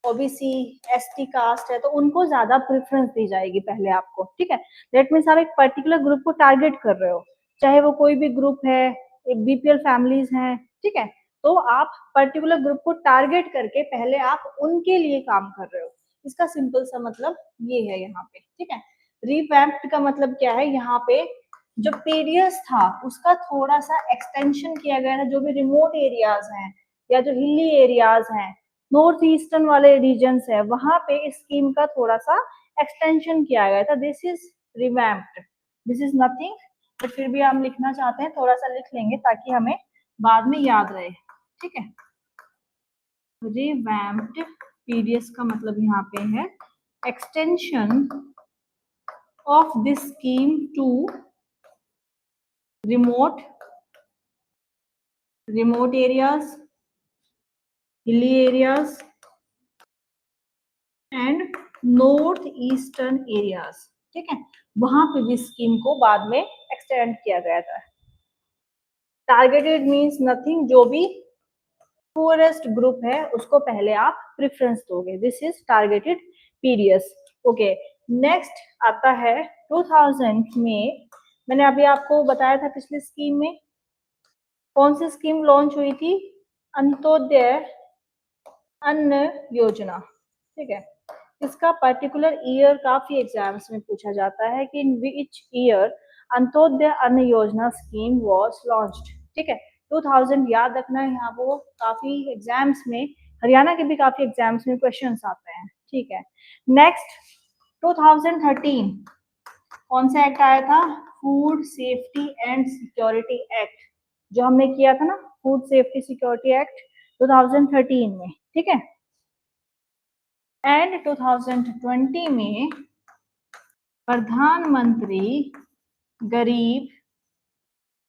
ओबीसी, एसटी कास्ट है, तो उनको ज्यादा प्रेफरेंस दी जाएगी पहले आपको, ठीक है। दैट मीन्स आप एक पर्टिकुलर ग्रुप को टारगेट कर रहे हो, चाहे वो कोई भी ग्रुप है, एक बीपीएल फैमिलीज हैं, ठीक है। तो आप पर्टिकुलर ग्रुप को टारगेट करके पहले आप उनके लिए काम कर रहे हो। इसका सिंपल सा मतलब ये है यहाँ पे, ठीक है। रिवैम्प्ड का मतलब क्या है, यहाँ पे जो पीडीएस था उसका थोड़ा सा एक्सटेंशन किया गया था। जो भी रिमोट एरियाज हैं या जो हिली एरियाज हैं, नॉर्थ ईस्टर्न वाले रीजन्स है, वहां पे इस स्कीम का थोड़ा सा एक्सटेंशन किया गया था। This is revamped, this is nothing, but फिर भी हम लिखना चाहते हैं, थोड़ा सा लिख लेंगे ताकि हमें बाद में याद रहे, ठीक है। रिवैम्प्ड पीडीएस का मतलब यहाँ पे है extension of this scheme to remote areas, hilly areas and north eastern areas, ठीक है। वहां पे भी स्कीम को बाद में एक्सटेंड किया गया था। टारगेटेड मीन्स नथिंग, जो भी पुअरेस्ट ग्रुप है उसको पहले आप प्रेफरेंस दोगे। This is targeted PDS, okay. Next आता है 2000 में, मैंने अभी आपको बताया था पिछली स्कीम में कौन सी स्कीम लॉन्च हुई थी, अंत्योदय अन्न योजना, ठीक है। इसका पर्टिकुलर ईयर काफी एग्जाम्स में पूछा जाता है कि इन विच ईयर अंत्योदय अन्न योजना स्कीम वाज लॉन्च्ड, ठीक है। 2000 याद रखना है, यहाँ वो काफी एग्जाम्स में, हरियाणा के भी काफी एग्जाम्स में क्वेश्चंस आते हैं, ठीक है। नेक्स्ट 2013 कौन सा एक्ट आया था, food safety and security act, जो हमने किया था ना, फूड सेफ्टी सिक्योरिटी एक्ट 2013 में, ठीक है। एंड 2020 में प्रधानमंत्री गरीब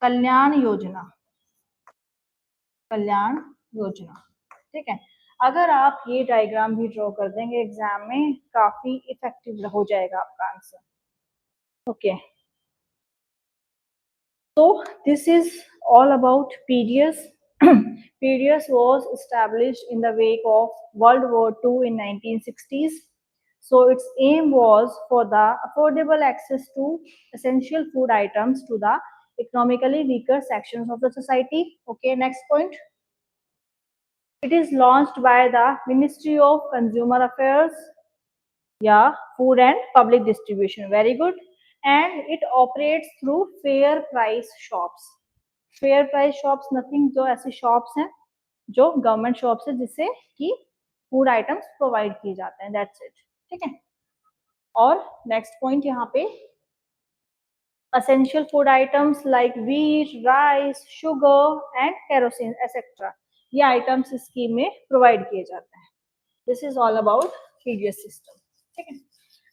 कल्याण योजना, ठीक है। अगर आप ये डायग्राम भी ड्रॉ कर देंगे एग्जाम में, काफी इफेक्टिव हो जाएगा आपका answer, okay. So this is all about PDS. PDS was established in the wake of World War II in 1960s. So its aim was for the affordable access to essential food items to the economically weaker sections of the society. Okay, next point. It is launched by the Ministry of Consumer Affairs, yeah, Food and Public Distribution. Very good. And it operates through fair price shops. Fair price shops nothing, जो ऐसी shops हैं जो government shops है जिससे कि food items provide किए जाते हैं, दैट्स इट, ठीक है। और नेक्स्ट पॉइंट यहाँ पे, essential food items like wheat, rice, sugar and kerosene etc. ये आइटम्स स्कीम में प्रोवाइड किए जाते हैं। This is all about PDS system, ठीक है।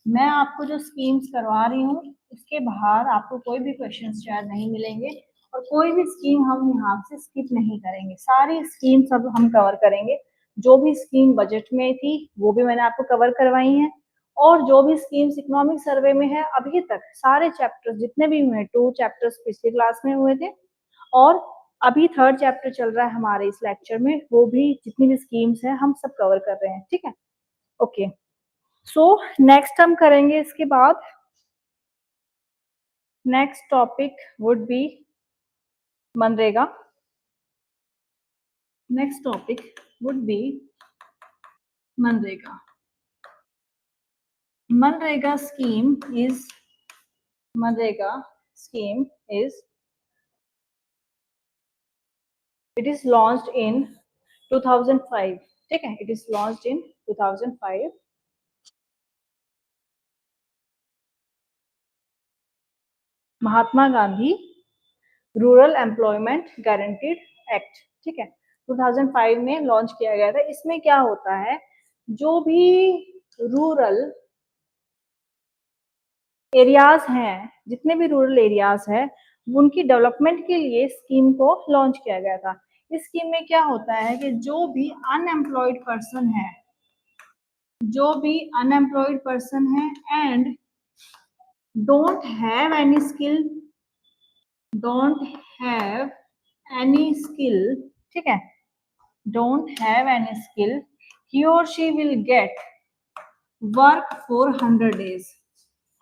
मैं आपको जो स्कीम्स करवा रही हूँ इसके बाहर आपको कोई भी क्वेश्चन शायद नहीं मिलेंगे, और कोई भी स्कीम हम यहाँ से स्किप नहीं करेंगे, सारी स्कीम सब हम कवर करेंगे। जो भी स्कीम बजट में थी वो भी मैंने आपको कवर करवाई है, और जो भी स्कीम्स इकोनॉमिक सर्वे में है अभी तक सारे चैप्टर्स जितने भी हुए, 2 चैप्टर्स पिछली क्लास में हुए थे और अभी 3rd चैप्टर चल रहा है हमारे इस लेक्चर में, वो भी जितनी भी स्कीम्स हैं हम सब कवर कर रहे हैं, ठीक है। ओके, सो नेक्स्ट हम करेंगे इसके बाद, next topic would be MNREGA. Next topic would be MNREGA. MNREGA scheme is it is launched in 2005, ठीक है, it is launched in 2005। Mahatma Gandhi rural employment guaranteed act, ठीक है, 2005 में लॉन्च किया गया था। इसमें क्या होता है, जो भी रूरल एरियाज हैं, जितने भी रूरल एरियाज हैं, उनकी डेवलपमेंट के लिए स्कीम को लॉन्च किया गया था। इस स्कीम में क्या होता है कि जो भी अनएम्प्लॉयड पर्सन है, जो भी अनएम्प्लॉयड पर्सन है and don't have any skill, ठीक है, don't have any skill, he or she will get work for 100 days।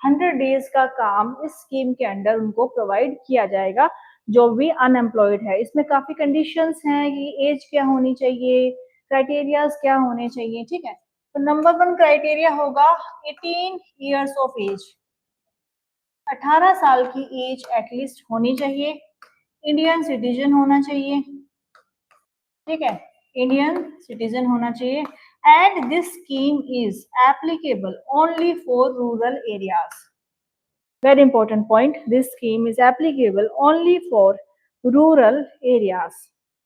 100 days का काम इस स्कीम के अंडर उनको प्रोवाइड किया जाएगा, जो भी अनएम्प्लॉयड है। इसमें काफी कंडीशंस हैं कि एज क्या होनी चाहिए, क्राइटेरियाज क्या होने चाहिए, ठीक है। तो नंबर 1 क्राइटेरिया होगा 18 ईयर्स ऑफ एज, 18 साल की एज एटलीस्ट होनी चाहिए, इंडियन सिटीजन होना चाहिए, ठीक है, इंडियन सिटीजन होना चाहिए। And this scheme is applicable only for rural areas. Very important point, this scheme is applicable only for rural areas,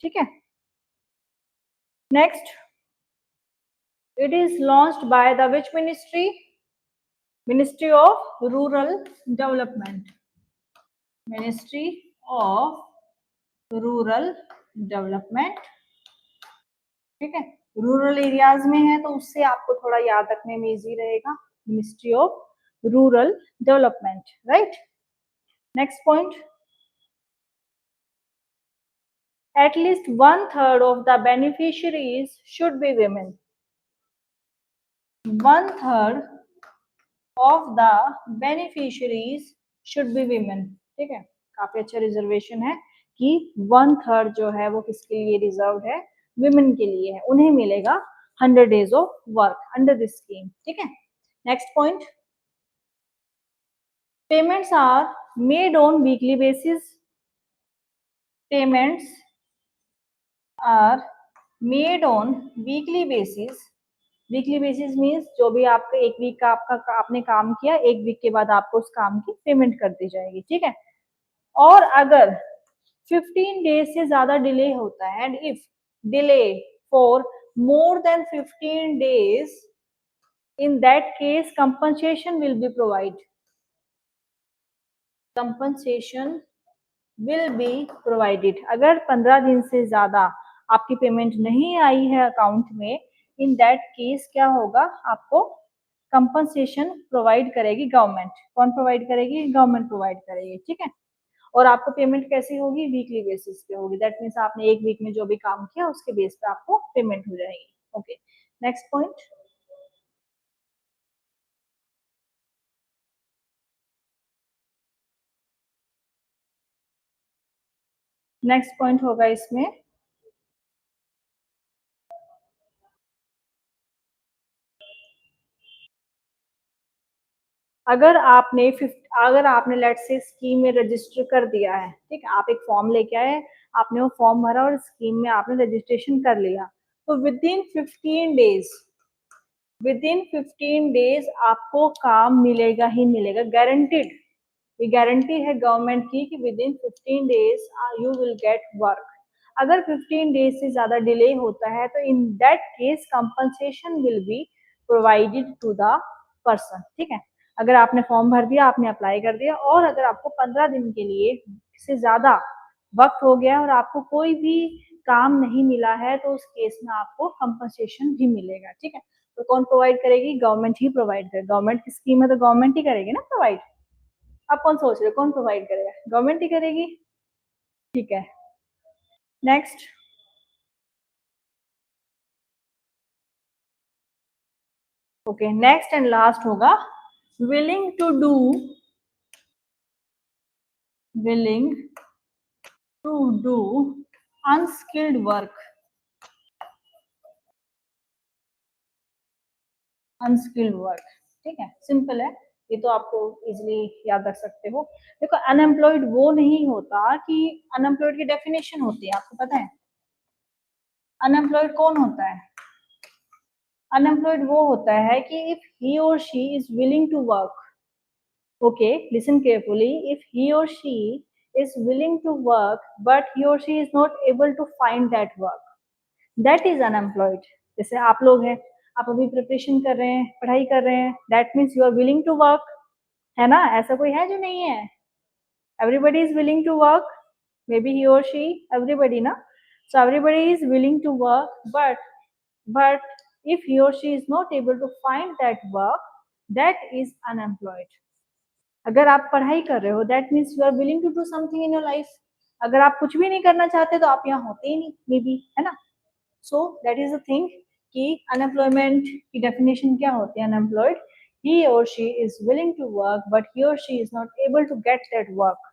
ठीक है। Next, it is launched by the which ministry? Ministry of rural development, ministry of rural development, ठीक है। Rural areas में है तो उससे आपको थोड़ा याद रखने में इजी रहेगा, ministry of rural development, right. Next point, at least 1/3 of the beneficiaries should be women। 1/3 of the beneficiaries should be women, ठीक है। काफी अच्छा रिजर्वेशन है कि 1/3 जो है वो किसके लिए रिजर्व है, विमेन के लिए है, उन्हें मिलेगा 100 days of work under this scheme, ठीक है। Next point, payments are made on weekly basis. Payments are made on weekly basis. Weekly basis means जो भी आपका एक वीक का आपने काम किया, एक वीक के बाद आपको उस काम की पेमेंट कर दी जाएगी, ठीक है। और अगर 15 डेज से ज्यादा डिले होता है, and if delay for more than 15 days, in that case compensation will B provide, compensation will be provided. अगर 15 दिन से ज्यादा आपकी पेमेंट नहीं आई है अकाउंट में, इन दैट केस क्या होगा, आपको कंपनसेशन प्रोवाइड करेगी गवर्नमेंट। कौन प्रोवाइड करेगी? गवर्नमेंट प्रोवाइड करेगी, ठीक है। और आपको पेमेंट कैसी होगी? वीकली बेसिस पे होगी। दैट मीन्स आपने एक वीक में जो भी काम किया उसके बेस पे आपको पेमेंट हो जाएगी। Okay, next point, next point होगा इसमें, अगर आपने लेट से स्कीम में रजिस्टर कर दिया है, ठीक है, आप एक फॉर्म लेके आए, आपने वो फॉर्म भरा और स्कीम में आपने रजिस्ट्रेशन कर लिया, तो विद इन 15 डेज आपको काम मिलेगा ही मिलेगा, गारंटीड। ये गारंटी है गवर्नमेंट की कि within 15 days you will get work. अगर 15 डेज से ज्यादा डिले होता है तो in that case compensation will be provided to the person, ठीक है। अगर आपने फॉर्म भर दिया, आपने अप्लाई कर दिया और अगर आपको 15 दिन के लिए से ज्यादा वक्त हो गया और आपको कोई भी काम नहीं मिला है, तो उस केस में आपको कंपनसेशन भी मिलेगा, ठीक है। तो कौन प्रोवाइड करेगी? गवर्नमेंट ही प्रोवाइड करे। गवर्नमेंट की स्कीम है तो गवर्नमेंट ही करेगी ना प्रोवाइड। आप कौन सोच रहे हो कौन प्रोवाइड करेगा? गवर्नमेंट ही करेगी। ठीक है, next. Okay, next and last होगा willing to do, willing to do unskilled work. Unskilled work, ठीक है, सिंपल है, ये तो आपको इजिली याद रख सकते हो। देखो अनएम्प्लॉयड वो नहीं होता कि अनएम्प्लॉयड की डेफिनेशन होती है, आपको पता है अनएम्प्लॉयड कौन होता है? अनएम्प्लॉयड वो होता है कि इफ ही और she is willing to work, okay, listen carefully, if he or she is willing to work but he or she is not able to find that work, that is unemployed। जैसे आप लोग हैं, आप अभी preparation कर रहे हैं, पढ़ाई कर रहे हैं, that means you are willing to work, है ना? ऐसा कोई है जो नहीं है? everybody is willing to work, maybe he or she, everybody ना, so everybody is willing to work, but if he or she is not able to find that work, that is unemployed। अगर आप पढ़ाई कर रहे हो that means you are willing to do something in your life. अगर आप कुछ भी नहीं करना चाहते तो आप यहाँ होते ही नहीं, मे बी, है ना? So that is the thing कि अनएम्प्लॉयमेंट की डेफिनेशन क्या होती है? Unemployed, he or she is willing to work but he or she is not able to get that work,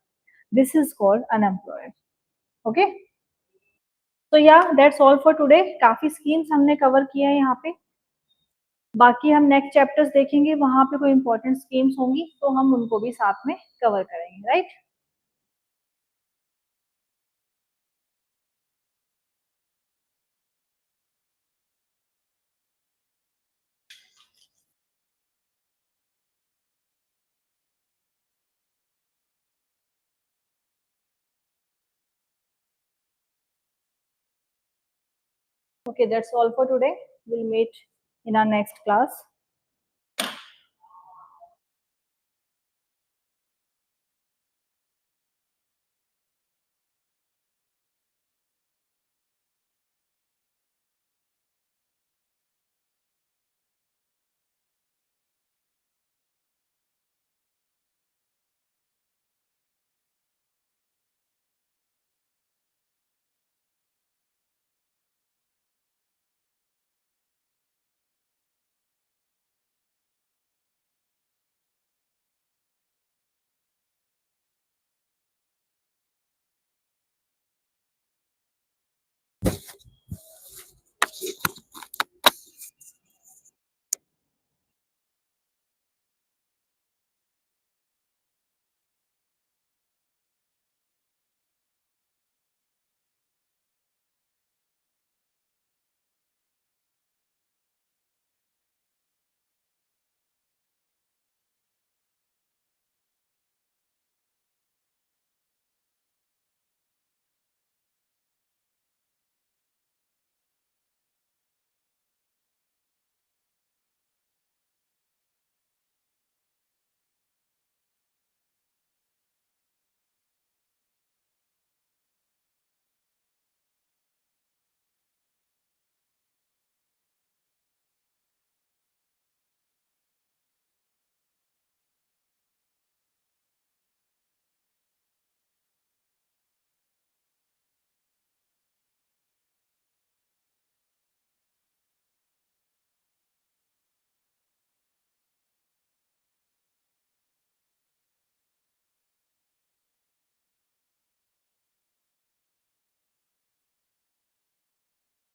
this is called unemployed। okay, तो या that's all for today. काफी schemes हमने cover किया है यहाँ पे, बाकी हम नेक्स्ट चैप्टर्स देखेंगे, वहां पे कोई इंपॉर्टेंट स्कीम्स होंगी तो हम उनको भी साथ में कवर करेंगे, right? Okay, that's all for today. We'll meet in our next class.